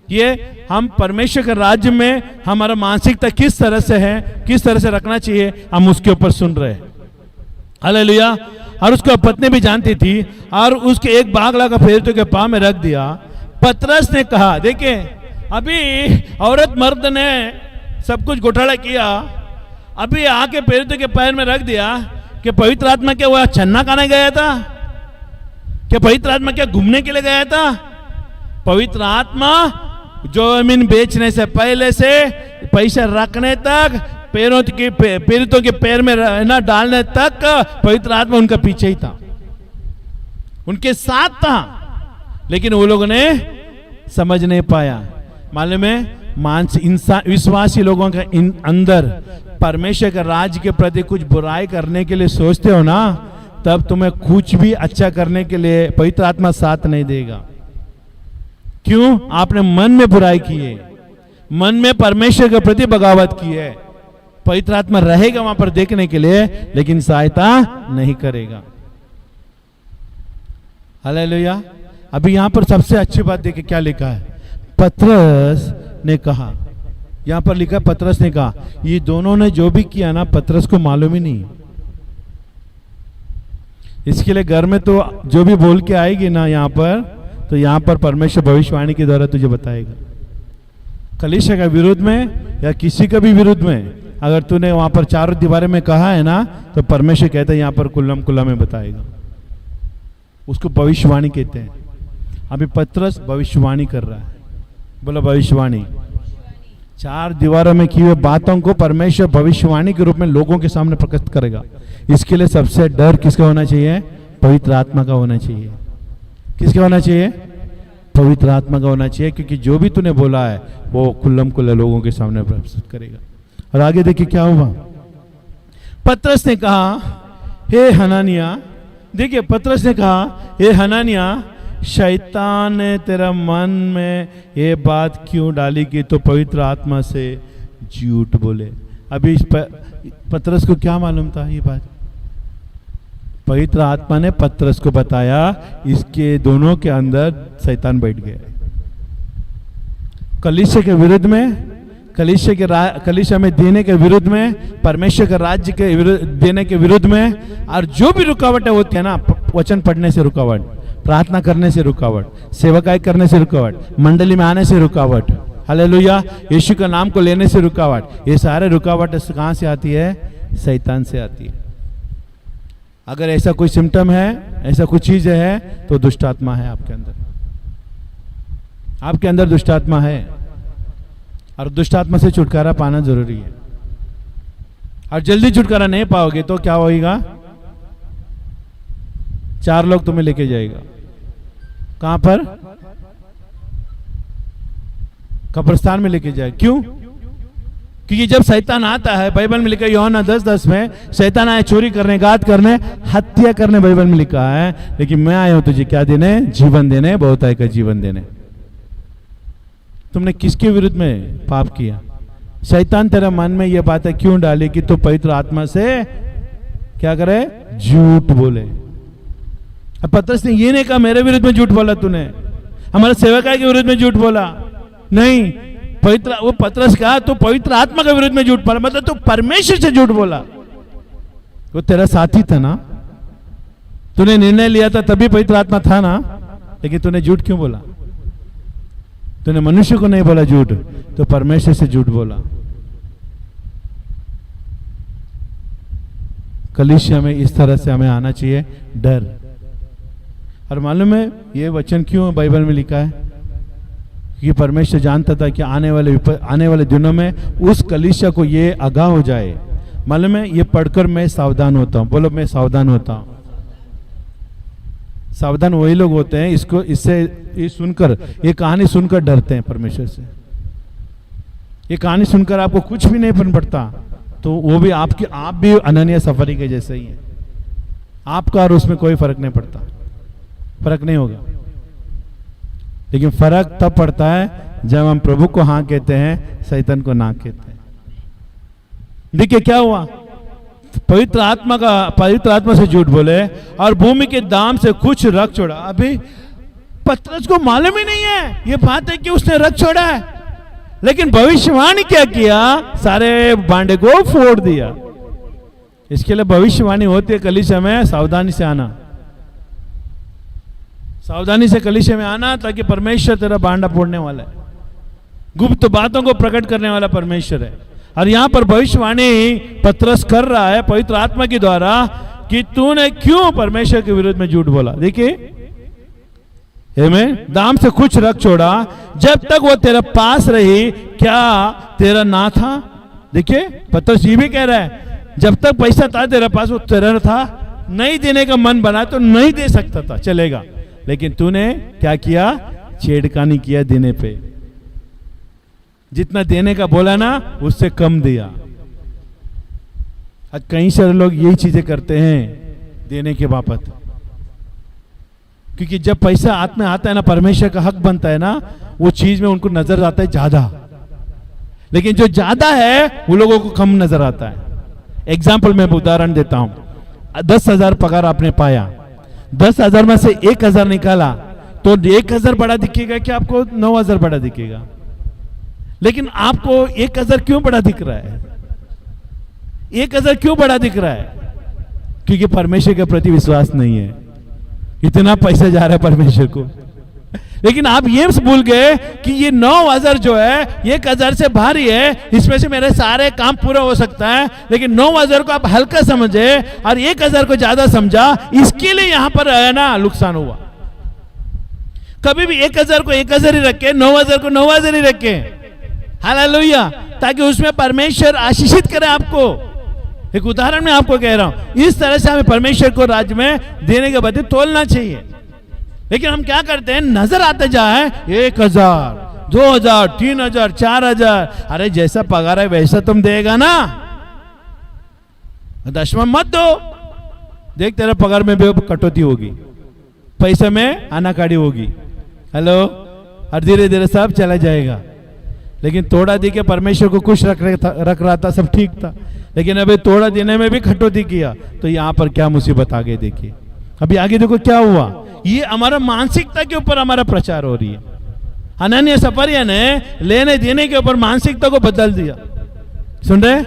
ये हम परमेश्वर के राज्य में हमारा मानसिकता किस तरह से है, किस तरह से रखना चाहिए, हम उसके ऊपर सुन रहे हैं। हालेलुया। और उसको पत्नी भी जानती थी और उसके एक बाग लाकर फेरियों के पाँव में रख दिया। पतरस ने कहा, देखिए अभी औरत मर्द ने सब कुछ घोटाला किया, अभी आके फेरियों के पैर में रख दिया कि पवित्र आत्मा क्या हुआ, चन्ना खाने गया था क्या? पवित्र आत्मा क्या घूमने के लिए गया था? पवित्र आत्मा जमीन बेचने से पहले से पैसे रखने तक, पीड़ितों के पैर में ना डालने तक पवित्र आत्मा उनका पीछे ही था, उनके साथ था, लेकिन वो लोगों ने समझ नहीं पाया। मालूम है, इंसान विश्वासी लोगों के अंदर परमेश्वर के राज्य के प्रति कुछ बुराई करने के लिए सोचते हो ना, तब तुम्हें कुछ भी अच्छा करने के लिए पवित्र आत्मा साथ नहीं देगा। क्यों? आपने मन में बुराई की है, मन में परमेश्वर के प्रति बगावत की है। पवित्र आत्मा रहेगा वहां पर देखने के लिए, लेकिन सहायता नहीं करेगा। हालेलुया। अभी यहां पर सबसे अच्छी बात देखिए क्या लिखा है। पतरस ने कहा, यहां पर लिखा है पतरस ने कहा। ये दोनों ने जो भी किया ना, पतरस को मालूम ही नहीं। इसके लिए घर में तो जो भी बोल के आएगी ना यहां पर, तो यहां पर परमेश्वर भविष्यवाणी के द्वारा तुझे बताएगा। कलीसिया का विरोध में या किसी का भी विरोध में अगर तूने वहां पर चारों दीवारों में कहा है ना, तो परमेश्वर कहता है यहां पर कुल्लम कुल्ला में बताएगा। उसको भविष्यवाणी कहते हैं। अभी पतरस भविष्यवाणी कर रहा है। बोलो भविष्यवाणी। चार दीवारों में की हुई बातों को परमेश्वर भविष्यवाणी के रूप में लोगों के सामने प्रकट करेगा। इसके लिए सबसे डर किसका होना चाहिए? पवित्र आत्मा का होना चाहिए। किसका होना चाहिए? पवित्र आत्मा का होना चाहिए, क्योंकि जो भी तूने बोला है वो खुल्लम खुल्ला लोगों के सामने प्रस्तुत करेगा। और आगे देखिए क्या हुआ। पतरस ने कहा, हे हनानिया, देखिए पतरस ने कहा, हे हनानिया, शैतान ने तेरा मन में ये बात क्यों डाली कि तो पवित्र आत्मा से झूठ बोले। अभी पतरस को क्या मालूम था ये बात? पवित्र आत्मा ने पतरस को बताया, इसके दोनों के अंदर शैतान बैठ गया। कलीसिया के विरुद्ध में, कलीसिया में देने के विरुद्ध में, परमेश्वर के राज्य के देने के विरुद्ध में, और जो भी रुकावटें होती है ना, वचन पढ़ने से रुकावट, प्रार्थना करने से रुकावट, सेवकाई करने से रुकावट, मंडली में आने से रुकावट, हालेलुया, यीशु का नाम को लेने से रुकावट, ये सारे रुकावट कहां से आती है? शैतान से आती है। अगर ऐसा कोई सिम्टम है, ऐसा कुछ चीज है, तो दुष्ट आत्मा है आपके अंदर। आपके अंदर दुष्ट आत्मा है, और दुष्ट आत्मा से छुटकारा पाना जरूरी है। और जल्दी छुटकारा नहीं पाओगे तो क्या होगा? चार लोग तुम्हें लेके जाएगा। कहां पर? कब्रिस्तान में लेके जाए। क्यों? क्योंकि जब शैतान आता है, बाइबल में लिखा है यूहन्ना 10:10 में, शैतान आया चोरी करने, घात करने, हत्या करने, बाइबल में लिखा है, लेकिन मैं आया हूं तुझे क्या देने? जीवन देने, बहुतायत का जीवन देने। तुमने किसके विरुद्ध में पाप किया? शैतान तेरा मन में ये बातें क्यों डाली कि तू पवित्र आत्मा से क्या करे? झूठ बोले। अब पतरस ने ये नहीं कहा मेरे विरुद्ध में झूठ बोला तूने, हमारे सेवकाई के विरुद्ध में झूठ बोला, नहीं, वो पतरस कहा तू पवित्र आत्मा के विरुद्ध में झूठ बोला, मतलब तू परमेश्वर से झूठ बोला। वो तेरा साथी था ना, तूने निर्णय लिया था तभी पवित्र आत्मा था ना, लेकिन तूने झूठ क्यों बोला? तूने मनुष्य को नहीं बोला झूठ, तो परमेश्वर से झूठ बोला। कलीसिया में इस तरह से हमें आना चाहिए, डर। और मालूम है ये वचन क्यों बाइबल में लिखा है? कि परमेश्वर जानता था कि आने वाले दिनों में उस कलीसिया को ये आगाह हो जाए। मालूम है ये पढ़कर मैं सावधान होता हूं। बोलो मैं सावधान होता हूं। सावधान वही लोग होते हैं ये सुनकर, ये कहानी सुनकर डरते हैं परमेश्वर से। ये कहानी सुनकर आपको कुछ भी नहीं पड़ता, तो वो भी आप भी अनन्या सफरी के जैसे ही हैं। आपका और उसमें कोई फर्क नहीं पड़ता, फर्क नहीं होगा। लेकिन फर्क तब पड़ता है जब हम प्रभु को हाँ कहते हैं, शैतान को ना कहते हैं। देखिए क्या हुआ, पवित्र आत्मा से झूठ बोले और भूमि के दाम से कुछ रख छोड़ा। अभी पतरस को मालूम ही नहीं है ये बात है कि उसने रख छोड़ा है, लेकिन भविष्यवाणी क्या किया, सारे भांडे को फोड़ दिया। इसके लिए भविष्यवाणी होती है कलीसिया में, सावधानी से आना, सावधानी से कलीसिया में आना, ताकि परमेश्वर तेरा बांडा फोड़ने वाला है, गुप्त बातों को प्रकट करने वाला परमेश्वर है। और यहां पर भविष्यवाणी पतरस कर रहा है पवित्र आत्मा के द्वारा कि तूने क्यों परमेश्वर के विरुद्ध में झूठ बोला। देखिए, दाम से कुछ रख छोड़ा, जब तक वो तेरे पास रही क्या तेरा ना था। देखिए, पतरस ये भी कह रहा है, जब तक पैसा था तेरे पास वो तेरा था, नहीं देने का मन बना तो नहीं दे सकता था, चलेगा, लेकिन तूने क्या किया, छेड़खानी किया देने पे, जितना देने का बोला ना उससे कम दिया। आज कई सारे लोग यही चीजें करते हैं देने के बाबत, क्योंकि जब पैसा हाथ में आता है ना, परमेश्वर का हक बनता है ना, वो चीज में उनको नजर आता है ज्यादा, लेकिन जो ज्यादा है वो लोगों को कम नजर आता है। एग्जाम्पल मैं उदाहरण देता हूं, 10,000 पगार आपने पाया, 10,000 में से 1,000 निकाला तो 1,000 बड़ा दिखेगा कि आपको 9,000 बड़ा दिखेगा? लेकिन आपको 1,000 क्यों बड़ा दिख रहा है? 1,000 क्यों बड़ा दिख रहा है? क्योंकि परमेश्वर के प्रति विश्वास नहीं है, इतना पैसा जा रहा है परमेश्वर को। लेकिन आप ये भूल गए कि ये 9,000 जो है 1,000 से भारी है, इसमें से मेरे सारे काम पूरा हो सकता है, लेकिन 9,000 को आप हल्का समझे और 1,000 को ज्यादा समझा, इसके लिए यहां पर है ना नुकसान हुआ। कभी भी 1,000 को 1,000 ही रखे, 9,000 को 9,000 ही रखे, हालेलुया, ताकि उसमें परमेश्वर आशीषित करे आपको। एक उदाहरण मैं आपको कह रहा हूं, इस तरह से हमें परमेश्वर को राज्य में देने के बदले तोलना चाहिए। लेकिन हम क्या करते हैं, नजर आते जाए 1,000, 2,000, 3,000, 4,000, अरे जैसा पगार है वैसा तुम देगा ना, दशमा मत दो, देख तेरा पगार में भी कटौती होगी, पैसे में आनाकानी होगी, हेलो, और धीरे धीरे सब चला जाएगा। लेकिन तोड़ा दी के परमेश्वर को खुश रख रहा था, सब ठीक था, लेकिन अभी तोड़ा देने में भी कटौती किया, तो यहां पर क्या मुसीबत आ गई। देखिए अभी आगे देखो क्या हुआ, ये हमारा मानसिकता के ऊपर हमारा प्रचार हो रही है। हनन्याह सफरिया ने लेने देने के ऊपर मानसिकता को बदल दिया। सुन रहे,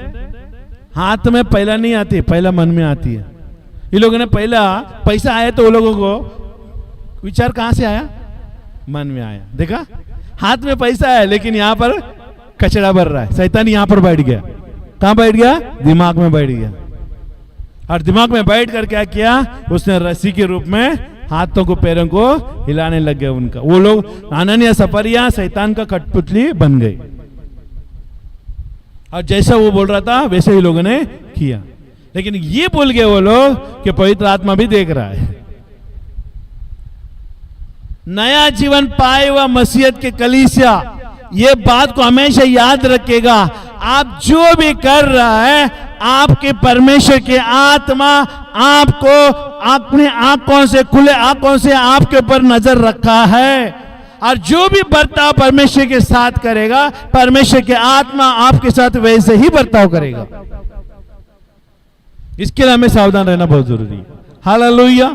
हाथ में पहला नहीं आती, पहला मन में आती है। ये लोगों ने पहला पैसा आया तो वो लोगों को विचार कहां से आया, मन में आया। देखा, हाथ में पैसा है लेकिन यहां पर कचरा भर रहा है, शैतान यहां पर बैठ गया। कहां बैठ गया, दिमाग में बैठ गया, और दिमाग में बैठ कर क्या किया, उसने रस्सी के रूप में हाथों को पैरों को हिलाने लग गए उनका। वो लोग हनन्याह सफरिया शैतान का कठपुतली बन गए, और जैसा वो बोल रहा था वैसे ही लोगों ने किया। लेकिन ये भूल गए वो लोग कि पवित्र आत्मा भी देख रहा है। नया जीवन पाए हुआ मसीहत के कलीसिया ये बात को हमेशा याद रखेगा, आप जो भी कर रहा है, आपके परमेश्वर के आत्मा आपको अपने आंखों से, खुले आंखों से आपके ऊपर नजर रखा है, और जो भी बर्ताव परमेश्वर के साथ करेगा, परमेश्वर के आत्मा आपके साथ वैसे ही बर्ताव करेगा। इसके लिए हमें सावधान रहना बहुत जरूरी है। Hallelujah,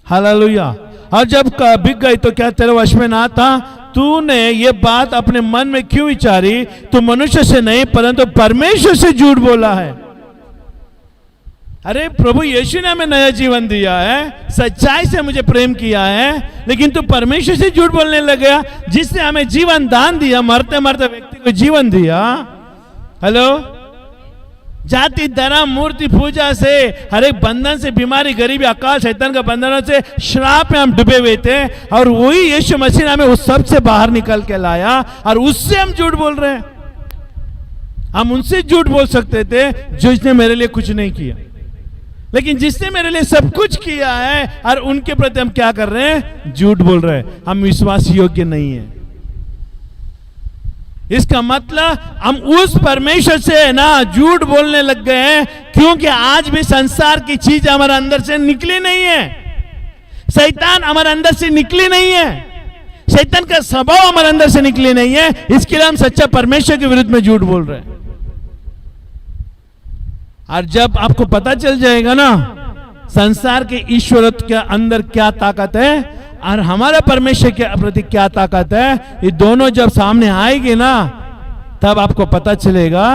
hallelujah. और जब बिक गई तो क्या तेरे वश में ना था? तूने ये बात अपने मन में क्यों विचारी? तू मनुष्य से नहीं परंतु परमेश्वर से झूठ बोला है। अरे प्रभु यीशु ने हमें नया जीवन दिया है, सच्चाई से मुझे प्रेम किया है, लेकिन तू परमेश्वर से झूठ बोलने लग गया, जिसने हमें जीवन दान दिया, मरते मरते व्यक्ति को जीवन दिया। हेलो, जाति धर्म मूर्ति पूजा से, हर एक बंधन से, बीमारी गरीबी अकाल शैतान का बंधनों से, श्राप में हम डूबे हुए थे, और वही यीशु मसीह ने हमें उस सब से बाहर निकल के लाया, और उससे हम झूठ बोल रहे हैं। हम उनसे झूठ बोल सकते थे जो इसने मेरे लिए कुछ नहीं किया, लेकिन जिसने मेरे लिए सब कुछ किया है, और उनके प्रति हम क्या कर रहे हैं, झूठ बोल रहे हैं। हम विश्वास योग्य नहीं है। इसका मतलब हम उस परमेश्वर से ना झूठ बोलने लग गए हैं, क्योंकि आज भी संसार की चीज हमारे अंदर से निकली नहीं है, शैतान हमारे अंदर से निकली नहीं है, शैतान का स्वभाव हमारे अंदर से निकली नहीं है। इसके लिए हम सच्चा परमेश्वर के विरुद्ध में झूठ बोल रहे हैं। और जब आपको पता चल जाएगा ना संसार के ईश्वरत्व के अंदर क्या ताकत है और हमारा परमेश्वर के प्रति क्या ताकत है, ये दोनों जब सामने आएगी ना, तब आपको पता चलेगा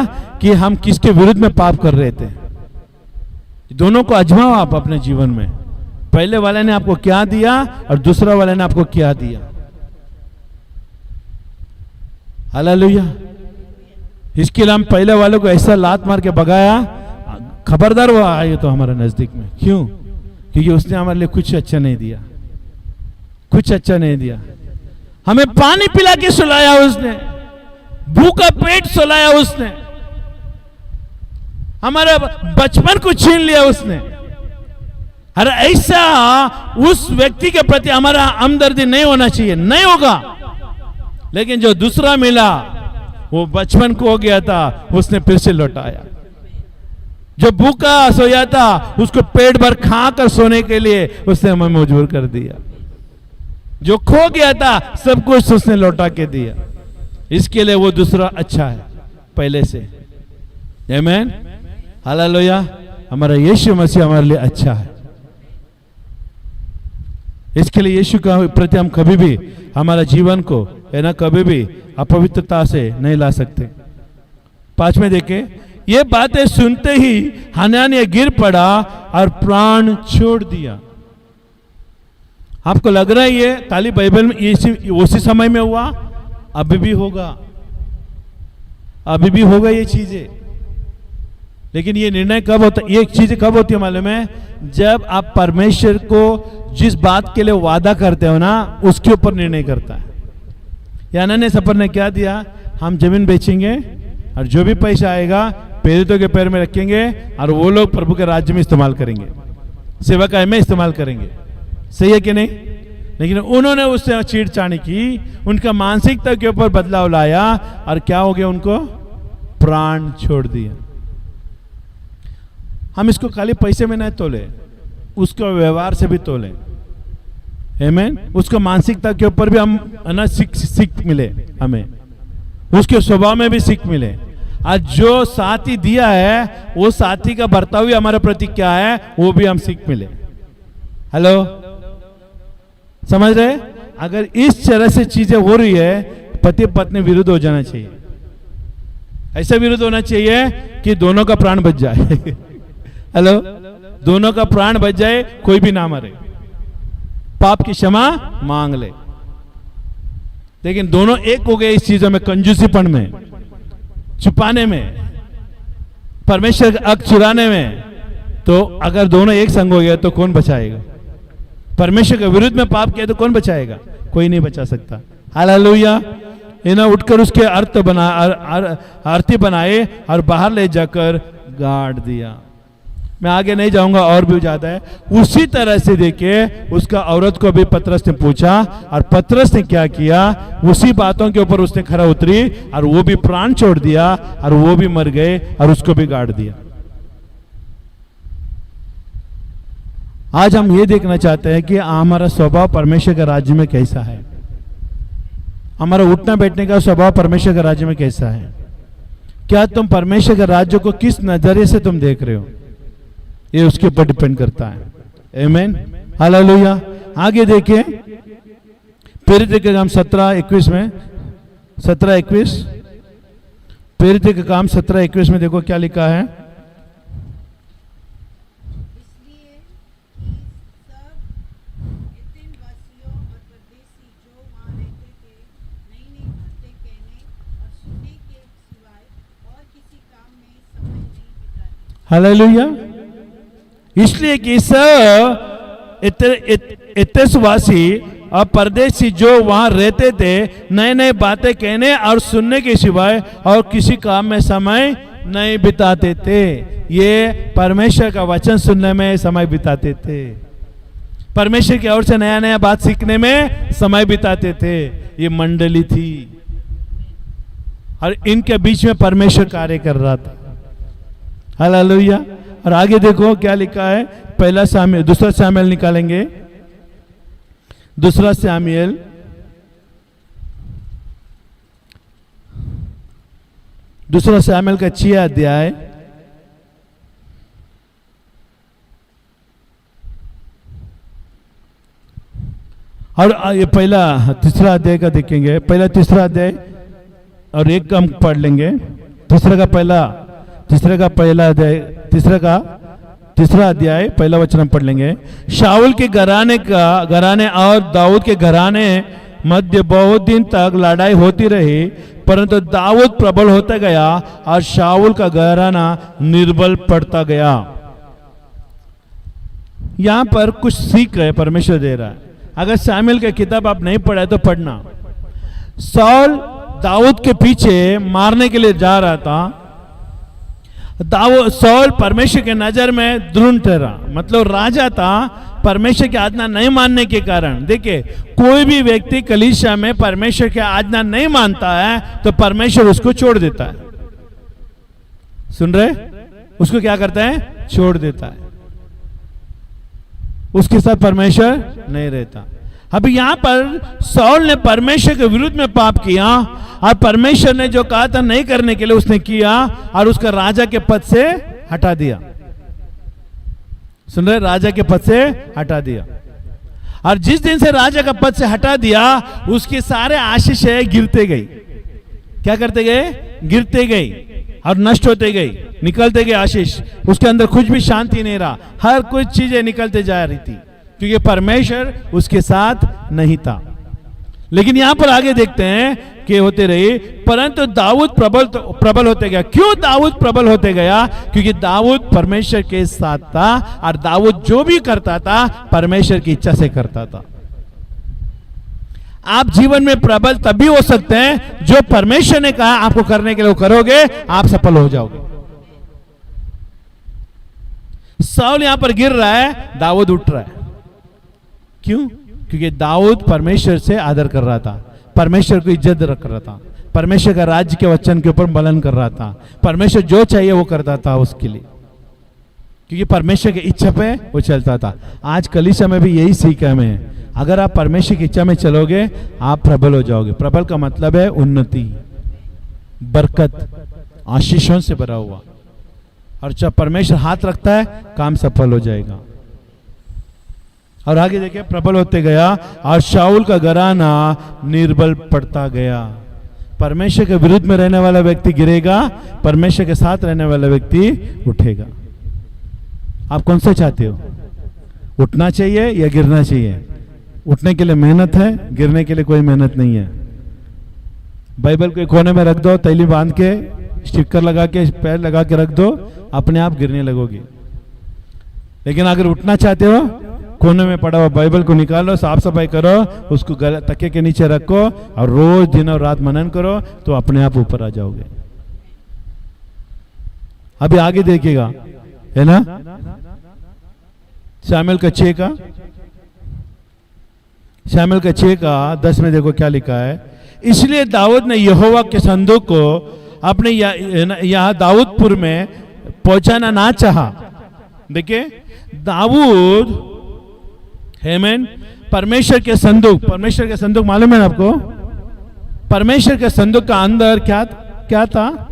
कि हम किसके विरुद्ध में पाप कर रहे थे। दोनों को आजमाओ आप अपने जीवन में, पहले वाले ने आपको क्या दिया और दूसरा वाले ने आपको क्या दिया। हालेलुया। इसके लिए हम पहले वाले को ऐसा लात मार के भगाया, खबरदार वो आए तो हमारे नजदीक में। क्यों? क्योंकि उसने हमारे लिए कुछ अच्छा नहीं दिया, कुछ अच्छा नहीं दिया। हमें पानी पिला के सुलाया उसने, भूखा पेट सुलाया उसने, हमारा बचपन को छीन लिया उसने। अरे ऐसा उस व्यक्ति के प्रति हमारा हमदर्दी नहीं होना चाहिए, नहीं होगा। लेकिन जो दूसरा मिला वो बचपन को हो गया था, उसने फिर से लौटाया। जो भूखा सोया था उसको पेट भर खा कर सोने के लिए उसने हमें मजबूर कर दिया। जो खो गया था सब कुछ उसने लौटा के दिया। इसके लिए वो दूसरा अच्छा है पहले से। आमीन, हालेलुया। हमारा यीशु मसीह हमारे लिए अच्छा है। इसके लिए यीशु का प्रति हम कभी भी हमारा जीवन को है ना कभी भी अपवित्रता से नहीं ला सकते। 5 में देखें, ये बातें सुनते ही हनन्याह गिर पड़ा और प्राण छोड़ दिया। आपको लग रहा है ये ताली बाइबल में उसी समय में हुआ? अभी भी होगा, अभी भी होगा ये चीजें। लेकिन ये निर्णय कब होता है? ये चीजें कब होती है मालूम है? जब आप परमेश्वर को जिस बात के लिए वादा करते हो ना, उसके ऊपर निर्णय करता है। यानी सफर ने क्या दिया? हम जमीन बेचेंगे और जो भी पैसा आएगा प्रेरितों के पैर में रखेंगे और वो लोग प्रभु के राज्य में इस्तेमाल करेंगे, सेवा काय में इस्तेमाल करेंगे। सही है कि नहीं? लेकिन उन्होंने उससे छेड़छाड़ की, उनका मानसिकता के ऊपर बदलाव लाया और क्या हो गया? उनको प्राण छोड़ दिया। हम इसको खाली पैसे में नहीं तोले, उसको व्यवहार से भी तोले। आमीन। उसको मानसिकता के ऊपर भी हम ना सीख मिले, हमें उसके स्वभाव में भी सीख मिले। आज जो साथी दिया है वो साथी का बर्ताव भी हमारे प्रति क्या है वो भी हम सीख मिले। हेलो, समझ रहे? अगर इस तरह से चीजें हो रही है, पति पत्नी विरुद्ध हो जाना चाहिए। ऐसा विरुद्ध होना चाहिए कि दोनों का प्राण बच जाए। हेलो, दोनों का प्राण बच जाए, कोई भी ना मरे, पाप की क्षमा मांग ले। लेकिन दोनों एक हो गए इस चीजों में, कंजूसीपन में, छुपाने में, परमेश्वर का हक चुराने में। तो अगर दोनों एक संग हो गए तो कौन बचाएगा? परमेश्वर के विरुद्ध में पाप किया तो कौन बचाएगा? कोई नहीं बचा सकता। हालेलुया। इन्हें उठकर उसके आरती बनाए और बाहर ले जाकर गाड़ दिया। मैं आगे नहीं जाऊंगा, और भी ज्यादा है। उसी तरह से देखिए, उसका औरत को भी पतरस ने पूछा और पतरस ने क्या किया? उसी बातों के ऊपर उसने खरा उतरी और वो भी प्राण छोड़ दिया और वो भी मर गए और उसको भी गाड़ दिया। आज हम ये देखना चाहते हैं कि हमारा स्वभाव परमेश्वर के राज्य में कैसा है, हमारा उठना बैठने का स्वभाव परमेश्वर के राज्य में कैसा है। क्या तुम परमेश्वर के राज्य को किस नजरिए से तुम देख रहे हो? ये उसके ऊपर डिपेंड करता है। आमीन, हालेलुया। आगे देखिए, प्रेरित के काम 17-21 में, 17-21, प्रेरित के काम 17-21 में देखो क्या लिखा है। हालेलुया। इसलिए कि सब एथेंसवासी और परदेशी जो वहां रहते थे, नए नए बातें कहने और सुनने के सिवाय और किसी काम में समय नहीं बिताते थे। ये परमेश्वर का वचन सुनने में समय बिताते थे, परमेश्वर की ओर से नया नया बात सीखने में समय बिताते थे। ये मंडली थी और इनके बीच में परमेश्वर कार्य कर रहा था। हालेलुया। और आगे देखो क्या लिखा है। पहला सामुएल, दूसरा सामुएल निकालेंगे, दूसरा सामुएल, दूसरा सामुएल का 6 अध्याय और ये पहला तीसरा अध्याय का देखेंगे। पहला तीसरा अध्याय और एक का हम पढ़ लेंगे। तीसरा का पहला तीसरा अध्याय पहला वचन हम पढ़ लेंगे। शाऊल के घराने और दाऊद के घराने मध्य बहुत दिन तक लड़ाई होती रही, परंतु दाऊद प्रबल होता गया और शाऊल का घराना निर्बल पड़ता गया। यहां पर कुछ सीख है परमेश्वर दे रहा है। अगर शामिल की किताब आप नहीं पढ़े तो पढ़ना। शाऊल दाऊद के पीछे मारने के लिए जा रहा था। शाऊल परमेश्वर के नजर में द्रोण ठहरा, मतलब राजा था। परमेश्वर की आज्ञा नहीं मानने के कारण, देखिए कोई भी व्यक्ति कलीसिया में परमेश्वर की आज्ञा नहीं मानता है तो परमेश्वर उसको छोड़ देता है। सुन रहे? उसको क्या करता है? छोड़ देता है। उसके साथ परमेश्वर नहीं रहता। अभी यहां पर शाऊल ने परमेश्वर के विरुद्ध में पाप किया और परमेश्वर ने जो कहा था नहीं करने के लिए उसने किया और उसका राजा के पद से हटा दिया। सुन रहे? राजा के पद से हटा दिया। और जिस दिन से राजा का पद से हटा दिया उसके सारे आशीषें गिरते गई। क्या करते गए? गिरते गई और नष्ट होते गई, निकलते गए आशीष। उसके अंदर कुछ भी शांति नहीं रहा, हर कुछ चीजें निकलते जा रही थी क्योंकि परमेश्वर उसके साथ नहीं था। लेकिन यहां पर आगे देखते हैं कि होते रही, परंतु दाऊद प्रबल होते गया। क्यों दाऊद प्रबल होते गया? क्योंकि दाऊद परमेश्वर के साथ था और दाऊद जो भी करता था परमेश्वर की इच्छा से करता था। आप जीवन में प्रबल तभी हो सकते हैं जो परमेश्वर ने कहा आपको करने के लिए करोगे, आप सफल हो जाओगे। शाऊल यहां पर गिर रहा है, दाऊद उठ रहा है। क्यों? क्योंकि दाऊद परमेश्वर से आदर कर रहा था, परमेश्वर को इज्जत रख रहा था, परमेश्वर का राज्य के वचन के ऊपर बलन कर रहा था। परमेश्वर जो चाहिए वो करता था उसके लिए, क्योंकि परमेश्वर की इच्छा पे वो चलता था। आज कलीसिया में भी यही सीख है हमें। अगर आप परमेश्वर की इच्छा में चलोगे आप प्रबल हो जाओगे। प्रबल का मतलब है उन्नति, बरकत, आशीषों से भरा हुआ। और जब परमेश्वर हाथ रखता है काम सफल हो जाएगा। और आगे देखिए, प्रबल होते गया और शाऊल का घराना निर्बल पड़ता गया। परमेश्वर के विरुद्ध में रहने वाला व्यक्ति गिरेगा, परमेश्वर के साथ रहने वाला व्यक्ति उठेगा। आप कौन सा चाहते हो? उठना चाहिए या गिरना चाहिए? उठने के लिए मेहनत है, गिरने के लिए कोई मेहनत नहीं है। बाइबल को एक कोने में रख दो, तैली बांध के, स्टिकर लगा के, पैर लगा के रख दो, अपने आप गिरने लगोगे। लेकिन अगर उठना चाहते हो, कोने में पड़ा हुआ बाइबल को निकालो, साफ सफाई करो, उसको तकिए के नीचे रखो और रोज दिन और रात मनन करो, तो अपने आप ऊपर आ जाओगे। अभी आगे देखिएगा, है ना? शामिल का 6 का 10 में देखो क्या लिखा है। इसलिए दाऊद ने यहोवा के संदूक को अपने यहाँ दाऊदपुर में पहुंचाना ना चाहा। देखिए दाऊद, हेमन, परमेश्वर के संदूक मालूम है आपको? परमेश्वर के संदूक का अंदर क्या था?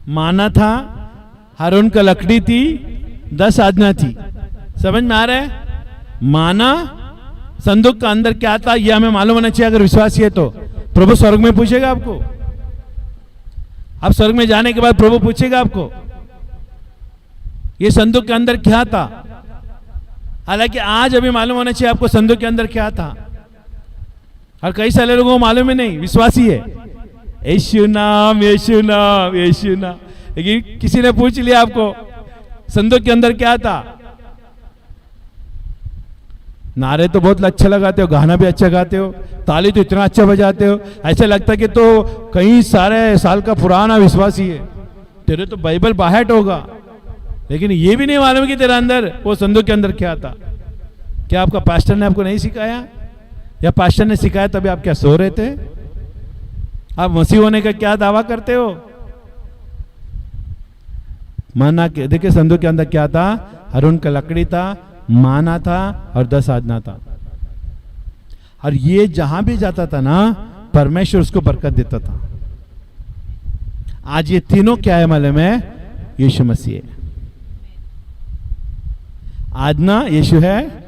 माना था, हारून का लकड़ी थी, 10 आज्ञा थी। समझ में आ रहा है? माना, संदूक का अंदर क्या था यह हमें मालूम होना चाहिए। अगर विश्वासी है तो प्रभु स्वर्ग में पूछेगा आपको। आप स्वर्ग में जाने के बाद प्रभु पूछेगा आपको ये संदूक के अंदर क्या था। हालांकि आज अभी मालूम होना चाहिए आपको संदूक के अंदर क्या था। और कई सारे लोगों को मालूम ही नहीं, विश्वासी है, यीशु नाम, यीशु नाम, यीशु नाम। लेकिन किसी ने पूछ लिया आपको संदूक के अंदर क्या था। नारे तो बहुत अच्छा लगाते हो, गाना भी अच्छा गाते हो, ताली तो इतना अच्छा बजाते हो, ऐसा लगता है कि तो कई सारे साल का पुराना विश्वासी है, तेरे तो बाइबल बाहट होगा। लेकिन ये भी नहीं मालूम कि तेरे अंदर वो संदूक के अंदर क्या था। क्या आपका पास्टर ने आपको नहीं सिखाया? या पास्टर ने सिखाया तभी आप क्या सो रहे थे? आप मसीह होने का क्या दावा करते हो? माना के देखिए संदूक के अंदर क्या था? हारून का लकड़ी था, माना था और 10 आज्ञा था। और ये जहां भी जाता था ना, परमेश्वर उसको बरकत देता था। आज ये तीनों क्या है मालूम है? यीशु मसीह है। आज्ञा यीशु है,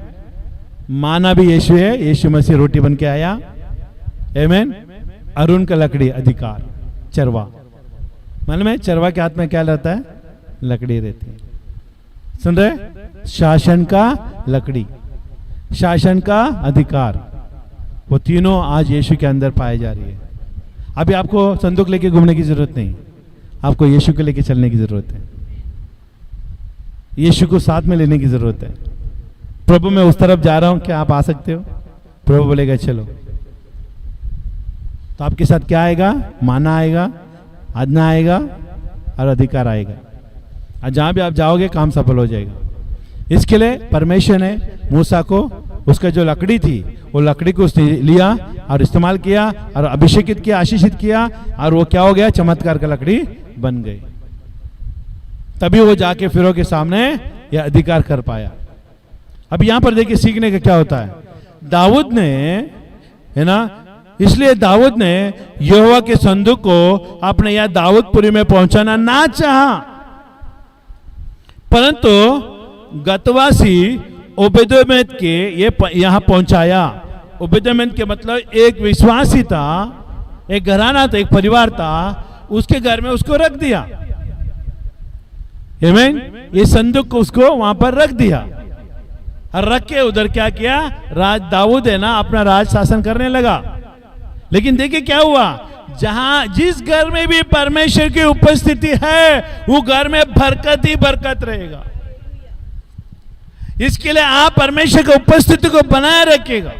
माना भी यीशु है, यीशु मसीह रोटी बन के आया, आमीन। हारून का लकड़ी अधिकार, चरवा, मालूम है चरवा के हाथ में क्या रहता है? लकड़ी रहती है। सुन रहे? शासन का लकड़ी, शासन का अधिकार, वो तीनों आज यीशु के अंदर पाए जा रही है। अभी आपको संदूक लेके घूमने की जरूरत नहीं, आपको यीशु को लेके चलने की जरूरत है। यीशु को साथ में लेने की जरूरत है। प्रभु मैं उस तरफ जा रहा हूं, क्या आप आ सकते हो? प्रभु बोलेगा चलो। तो आपके साथ क्या आएगा? माना आएगा, आज्ञा आएगा और अधिकार आएगा। और जहां भी आप जाओगे काम सफल हो जाएगा। इसके लिए परमेश्वर ने मूसा को उसका जो लकड़ी थी वो लकड़ी को उसने लिया और इस्तेमाल किया और अभिषेकित किया, आशीषित किया, और वो क्या हो गया? चमत्कार का लकड़ी बन गई। तभी वो जाके फिरौन के सामने यह अधिकार कर पाया। अब यहां पर देखिए सीखने का क्या होता है। दाऊद ने, है ना, इसलिए दाऊद ने यहोवा के संदूक को अपने यहां दाऊदपुरी में पहुंचाना ना चाहा, परंतु गतवासी ओबेदेदोम के ये यहां पहुंचाया। ओबेदेदोम के मतलब एक विश्वासी था, एक घराना था, एक परिवार था, उसके घर में उसको रख दिया। आमीन। ये संदूक को उसको वहां पर रख दिया और रख के उधर क्या किया? राज दाऊद है ना अपना राज शासन करने लगा। लेकिन देखिए क्या हुआ, जहां जिस घर में भी परमेश्वर की उपस्थिति है वो घर में बरकत ही बरकत रहेगा। इसके लिए आप परमेश्वर की उपस्थिति को बनाए रखिएगा।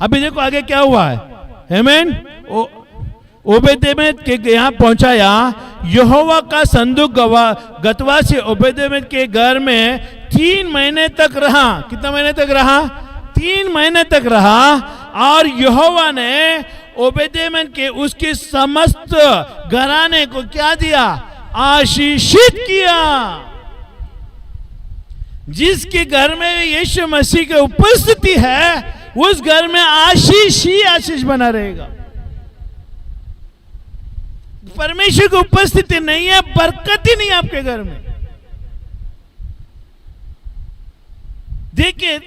अभी देखो आगे क्या हुआ है। आमीन। ओबेदेदोम के यहां पहुंचाया। यहोवा का संदूक गतवासी ओबेदेदोम के घर में 3 महीने तक रहा। कितना महीने तक रहा? 3 महीने तक रहा। और यहोवा ने ओबेदेदोम के उसके समस्त घराने को क्या दिया? आशीषित किया। जिसके घर में यीशु मसीह की उपस्थिति है उस घर में आशीष ही आशीष बना रहेगा। परमेश्वर की उपस्थिति नहीं है, बरकत ही नहीं आपके घर में। देखिए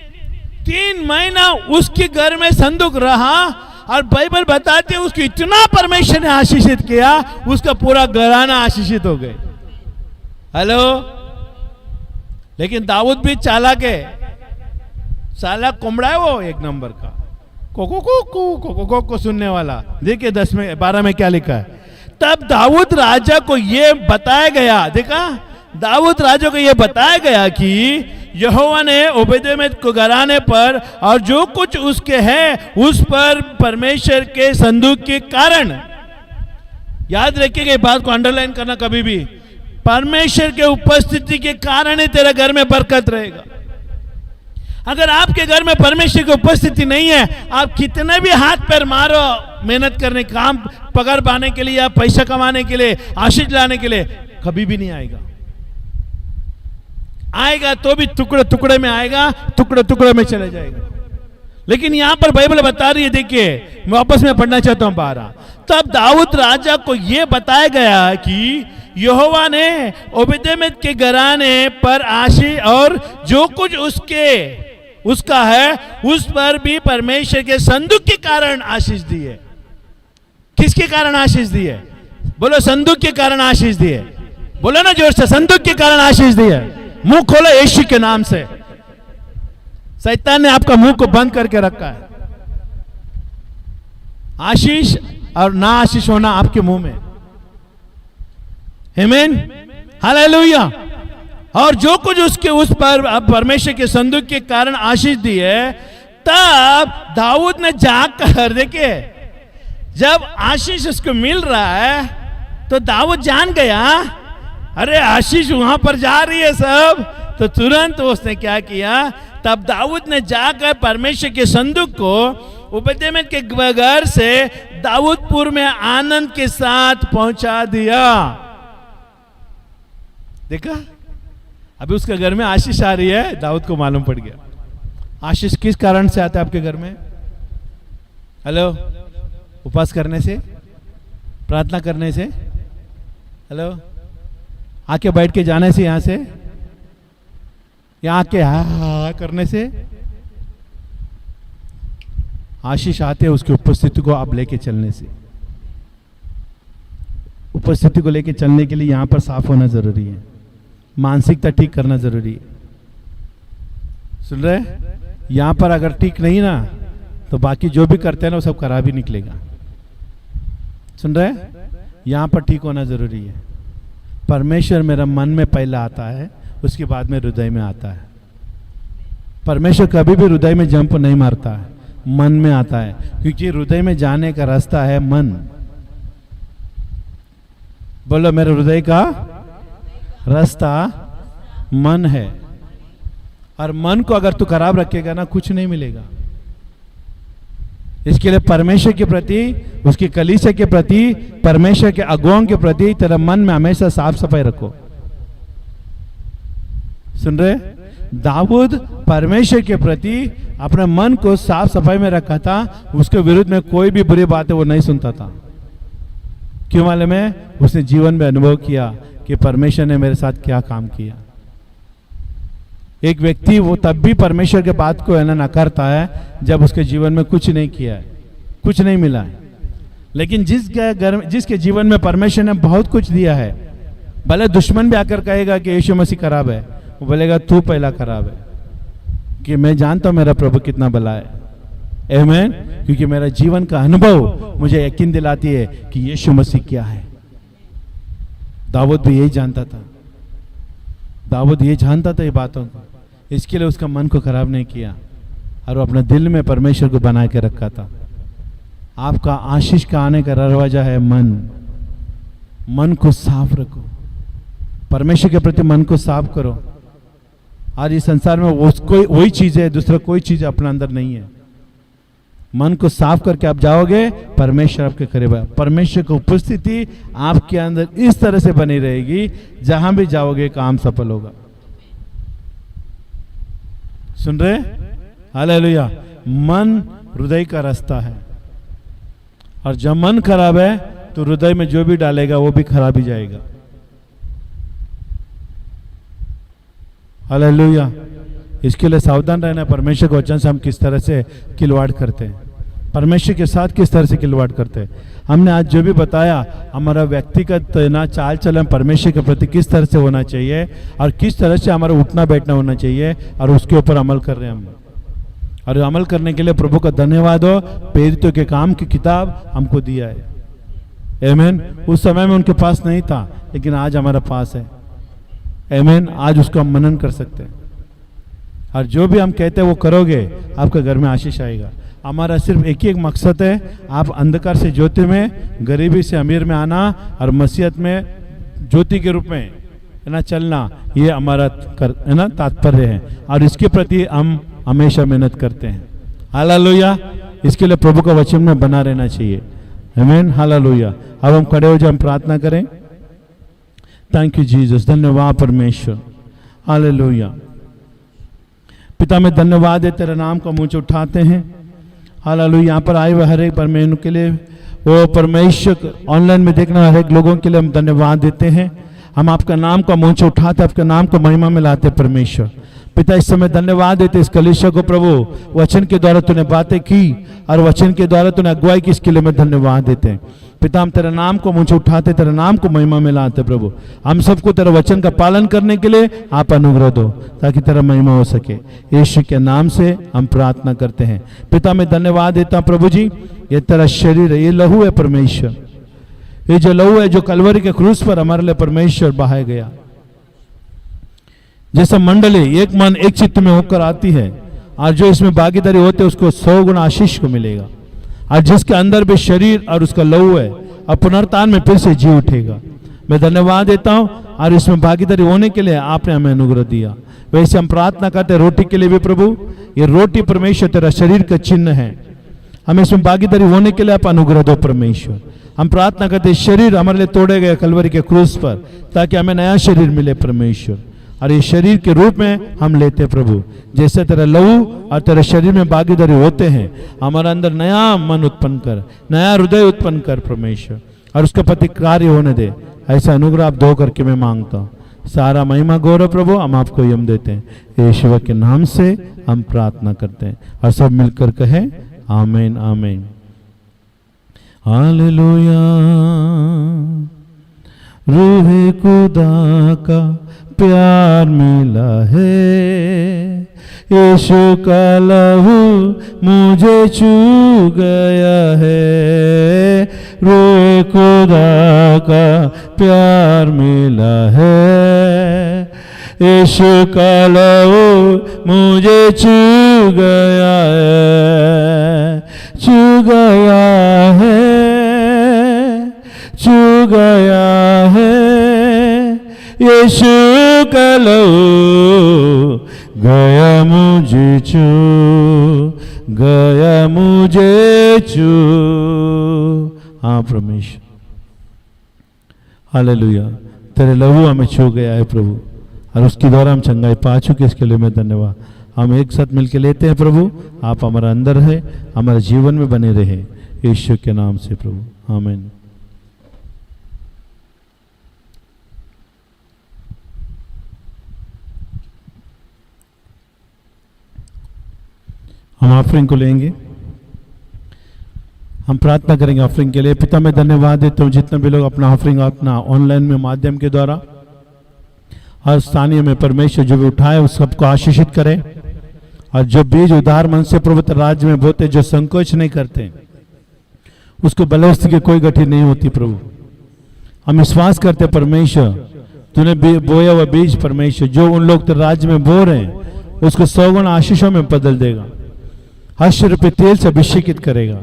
3 महीना उसके घर में संदूक रहा और बाइबल बताती है उसको इतना परमेश्वर ने आशीषित किया, उसका पूरा घराना आशीषित हो गए। हेलो। लेकिन दाऊद भी चालाक है, चालाक कोमड़ा है वो, एक नंबर का को सुनने वाला। देखिए 10 में 12 में क्या लिखा है। तब दाऊद राजा को यह बताया गया, देखा, दाऊद राजा को यह बताया गया कि यहोवा ने ओबेदेदोम को घराने पर और जो कुछ उसके है उस पर परमेश्वर के संदूक के कारण, याद रखिएगा, बात को अंडरलाइन करना कभी भी, परमेश्वर के उपस्थिति के कारण ही तेरे घर में बरकत रहेगा। अगर आपके घर में परमेश्वर की उपस्थिति नहीं है, आप कितने भी हाथ पैर मारो मेहनत करने, काम पगार पाने के लिए या पैसा कमाने के लिए, आशीष लाने के लिए, कभी भी नहीं आएगा। आएगा तो भी टुकड़े टुकड़े में आएगा, टुकड़े टुकड़े में चले जाएगा। लेकिन यहां पर बाइबल बता रही है, देखिए मैं वापस में पढ़ना चाहता हूं 12। तब दाऊद राजा को यह बताया गया कि यहोवा ने ओबेदेदोम के घराने पर आशीष और जो कुछ उसका है उस पर भी परमेश्वर के संदूक के कारण आशीष दी है। किसके कारण आशीष दी है? बोलो, संदूक के कारण आशीष दी है। बोलो ना जोर से, संदूक के कारण आशीष दी है। मुंह खोलो यीशु के नाम से। शैतान ने आपका मुंह को बंद करके रखा है। आशीष और ना आशीष होना आपके मुंह में। आमीन, हालेलुया। और जो कुछ उसके उस पर परमेश्वर के संदूक के कारण आशीष दी है। तब दाऊद ने जाकर, देखिए, जब आशीष उसको मिल रहा है तो दाऊद जान गया, अरे आशीष वहां पर जा रही है सब, तो तुरंत उसने क्या किया? तब दाऊद ने जाकर परमेश्वर के संदूक को ओबेदेदोम के घर से दाऊदपुर में आनंद के साथ पहुंचा दिया। देखा, अभी उसके घर में आशीष आ रही है। दाऊद को मालूम पड़ गया। आशीष किस कारण से आता है आपके घर में? हेलो, उपवास करने से, प्रार्थना करने से, हेलो, आके बैठ के जाने से, यहां से, यहां के हा करने से आशीष आते हैं। उसकी उपस्थिति को आप लेके चलने से उपस्थिति को लेकर चलने के लिए यहाँ पर साफ होना जरूरी है, मानसिकता ठीक करना जरूरी है। सुन रहे? यहाँ पर अगर ठीक नहीं ना तो बाकी जो भी करते हैं ना वो सब खराब ही निकलेगा। सुन रहे? यहाँ पर ठीक होना जरूरी है। परमेश्वर मेरा मन में पहले आता है, उसके बाद में हृदय में आता है। परमेश्वर कभी भी हृदय में जंप नहीं मारता है, मन में आता है, क्योंकि हृदय में जाने का रास्ता है मन। बोलो, मेरे हृदय का रास्ता मन है। और मन को अगर तू खराब रखेगा ना, कुछ नहीं मिलेगा। इसके लिए परमेश्वर के प्रति, उसकी कलीसिया के प्रति, परमेश्वर के अगुवाओं के प्रति तेरा मन में हमेशा साफ सफाई रखो। सुन रहे? दाऊद परमेश्वर के प्रति अपने मन को साफ सफाई में रखा था, उसके विरुद्ध में कोई भी बुरी बात है वो नहीं सुनता था। क्यों मालूम है? उसने जीवन में अनुभव किया कि परमेश्वर ने मेरे साथ क्या काम किया। एक व्यक्ति वो तब भी परमेश्वर के बात को है ना नकारता है जब उसके जीवन में कुछ नहीं किया है, कुछ नहीं मिला है। लेकिन जिसके जीवन में परमेश्वर ने बहुत कुछ दिया है, भले दुश्मन भी आकर कहेगा कि यीशु मसीह खराब है, वो बोलेगा तू पहला खराब है, कि मैं जानता हूं मेरा प्रभु कितना भला है। आमीन। क्योंकि मेरा जीवन का अनुभव मुझे यकीन दिलाती है कि यीशु मसीह क्या है। दाऊद भी यही जानता था, दाऊद ये जानता था ये बातों को, इसके लिए उसका मन को खराब नहीं किया और वो अपने दिल में परमेश्वर को बना के रखा था। आपका आशीष का आने का दरवाजा है मन। मन को साफ रखो, परमेश्वर के प्रति मन को साफ करो। आज इस संसार में वही चीज है, दूसरा कोई चीज अपने अंदर नहीं है। मन को साफ करके आप जाओगे, परमेश्वर आपके करीब है। परमेश्वर की उपस्थिति आपके अंदर इस तरह से बनी रहेगी, जहां भी जाओगे काम सफल होगा। सुन रहे? हालेलुया। मन हृदय का रास्ता है, और जब मन खराब है तो हृदय में जो भी डालेगा वो भी खराब ही जाएगा। हालेलुया। इसके लिए सावधान रहना, परमेश्वर के वचन से हम किस तरह से खिलवाड़ करते हैं, परमेश्वर के साथ किस तरह से खिलवाड़ करते हैं। हमने आज जो भी बताया, हमारा व्यक्तिगत ना चाल चलन परमेश्वर के प्रति किस तरह से होना चाहिए और किस तरह से हमारा उठना बैठना होना चाहिए, और उसके ऊपर अमल कर रहे हैं हम। और अमल करने के लिए प्रभु का धन्यवाद हो, प्रेरितों के काम की किताब हमको दिया है। आमीन। उस समय में उनके पास नहीं था, लेकिन आज हमारे पास है। आमीन। आज उसको हम मनन कर सकते हैं, और जो भी हम कहते हैं वो करोगे, आपके घर में आशीष आएगा। हमारा सिर्फ एक ही एक मकसद है, आप अंधकार से ज्योति में, गरीबी से अमीर में आना और मसीहत में ज्योति के रूप में है ना चलना, ये हमारा है ना तात्पर्य है, और इसके प्रति हम हमेशा मेहनत करते हैं। हालेलुया। इसके लिए प्रभु का वचन में बना रहना चाहिए। आमीन। हालेलुया। अब हम खड़े हो जाए, हम प्रार्थना करें। Thank you Jesus. धन्यवाद परमेश्वर। हालेलुया। पिता में धन्यवाद है, तेरा नाम का मुंह उठाते हैं। हालेलुया। यहाँ पर आए हुए हर एक परमेश्वर के लिए, वो परमेश्वर ऑनलाइन में देखना हर एक लोगों के लिए हम धन्यवाद देते हैं। हम आपका नाम का मुंह उठाते, आपके नाम को महिमा में लाते परमेश्वर। पिता इस समय धन्यवाद देते इस कलीसिया को प्रभु, वचन के द्वारा तूने बातें की और वचन के द्वारा तूने अगुवाई की, इसके लिए मैं धन्यवाद देते हैं। पिता हम तेरे नाम को मुझे उठाते, तेरे नाम को महिमा में लाते प्रभु। हम सबको तेरे वचन का पालन करने के लिए आप अनुग्रह दो, ताकि तेरा महिमा हो सके। यीशु के नाम से हम प्रार्थना करते हैं। पिता मैं धन्यवाद देता हूं प्रभु जी, ये तेरा शरीर है, ये लहू है परमेश्वर, ये जो लहू है जो कलवरी के क्रूस पर हमारे लिए परमेश्वर बहाया गया। जैसा मंडली एक मन एक चित्त में होकर आती है, और जो इसमें भागीदारी होते उसको 100 गुना आशीष को मिलेगा। और जिसके अंदर भी शरीर और उसका लहू है, और पुनरुत्थान में फिर से जी उठेगा। मैं धन्यवाद देता हूं, और इसमें भागीदारी होने के लिए आपने हमें अनुग्रह दिया। वैसे हम प्रार्थना करते रोटी के लिए भी प्रभु, ये रोटी परमेश्वर तेरा शरीर का चिन्ह है, हमें इसमें भागीदारी होने के लिए आप अनुग्रह दो परमेश्वर। हम प्रार्थना करते शरीर हमारे लिए तोड़े गए कलवरी के क्रूस पर, ताकि हमें नया शरीर मिले परमेश्वर, और ये शरीर के रूप में हम लेते प्रभु। जैसे तेरा लहू और तेरे शरीर में भागीदारी होते हैं, हमारे अंदर नया मन उत्पन्न कर, नया हृदय उत्पन्न कर परमेश्वर, और उसका प्रति कार्य होने दे। ऐसा अनुग्रह आप दो करके मैं मांगता हूँ। सारा महिमा गौरव प्रभु हम आपको यम देते हैं। यीशु के नाम से हम प्रार्थना करते हैं, और सब मिलकर कहे आमीन आमीन। हालेलुया रूहे खुदा का प्यार मिला है, यीशु का लहू मुझे छू गया है, रूहे खुदा का प्यार मिला है, यीशु का लहू मुझे छू गया है, छू गया है, छू गया है, यीशु का लहू गया मुझे छू गया, मुझे छू। हाँ परमेश्वर, हालेलुया, तेरे लहू हमें छू गया है प्रभु, और उसके द्वारा हम चंगाई पा चुके, इसके लिए मैं धन्यवाद। हम एक साथ मिलकर लेते हैं प्रभु, आप हमारे अंदर है, हमारे जीवन में बने रहे, यीशु के नाम से प्रभु, आमीन। हम ऑफरिंग को लेंगे, हम प्रार्थना करेंगे ऑफरिंग के लिए। पिता मैं धन्यवाद देता हूँ जितने भी लोग अपना ऑफरिंग अपना ऑनलाइन में माध्यम के द्वारा हर स्थानीय में परमेश्वर जो भी उठाए उस सबको आशीषित करे, और जो बीज उदार मन से पवित्र राज्य में बोते, जो संकोच नहीं करते, उसको बलवस्ती की कोई गठरी नहीं होती प्रभु। हम विश्वास करते परमेश्वर तूने बोया हुआ बीज परमेश्वर जो उन लोग तेरे राज्य में बो रहे हैं उसको 100 गुना आशीषों में बदल देगा, 80 रुपये तेल से अभिषेकित करेगा।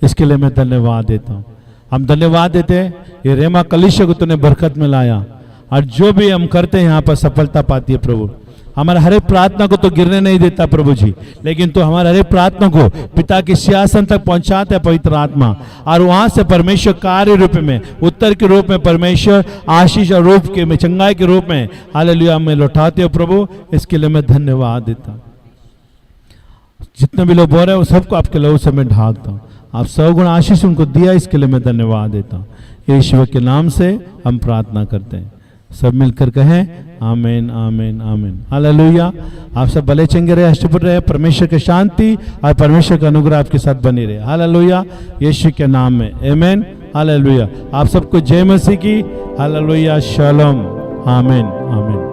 इसके लिए मैं धन्यवाद देता हूँ। हम धन्यवाद देते हैं ये रेमा कलीसिया को तूने बरकत में लाया, और जो भी हम करते हैं यहाँ पर सफलता पाती है प्रभु। हमारे हर एक प्रार्थना को तो गिरने नहीं देता प्रभु जी, लेकिन तो हमारे हर एक प्रार्थना को पिता के सिंहासन तक पहुंचाते हैं पवित्र आत्मा, और वहां से परमेश्वर कार्य रूप में, उत्तर के रूप में परमेश्वर आशीष और रूप के में, चंगाई के रूप में हालेलुया में लौटाते हो प्रभु। इसके लिए मैं धन्यवाद देता हूँ। जितने भी लोग बोल रहे हैं वो सबको आपके लहू से मैं ढाकता हूँ। आप 100 गुना आशीष उनको दिया, इसके लिए मैं धन्यवाद देता हूँ। यीशु के नाम से हम प्रार्थना करते हैं, सब मिलकर कहें आमीन आमीन आमीन हालेलुया। आप सब भले चंगे रहे, अष्टपुर रहे, परमेश्वर की शांति और परमेश्वर का अनुग्रह आपके साथ बनी रहे, हालेलुया, यीशु के नाम में आमीन हालेलुया। आप सबको जय मसीह की, हालेलुया, शालोम, आमीन आमीन।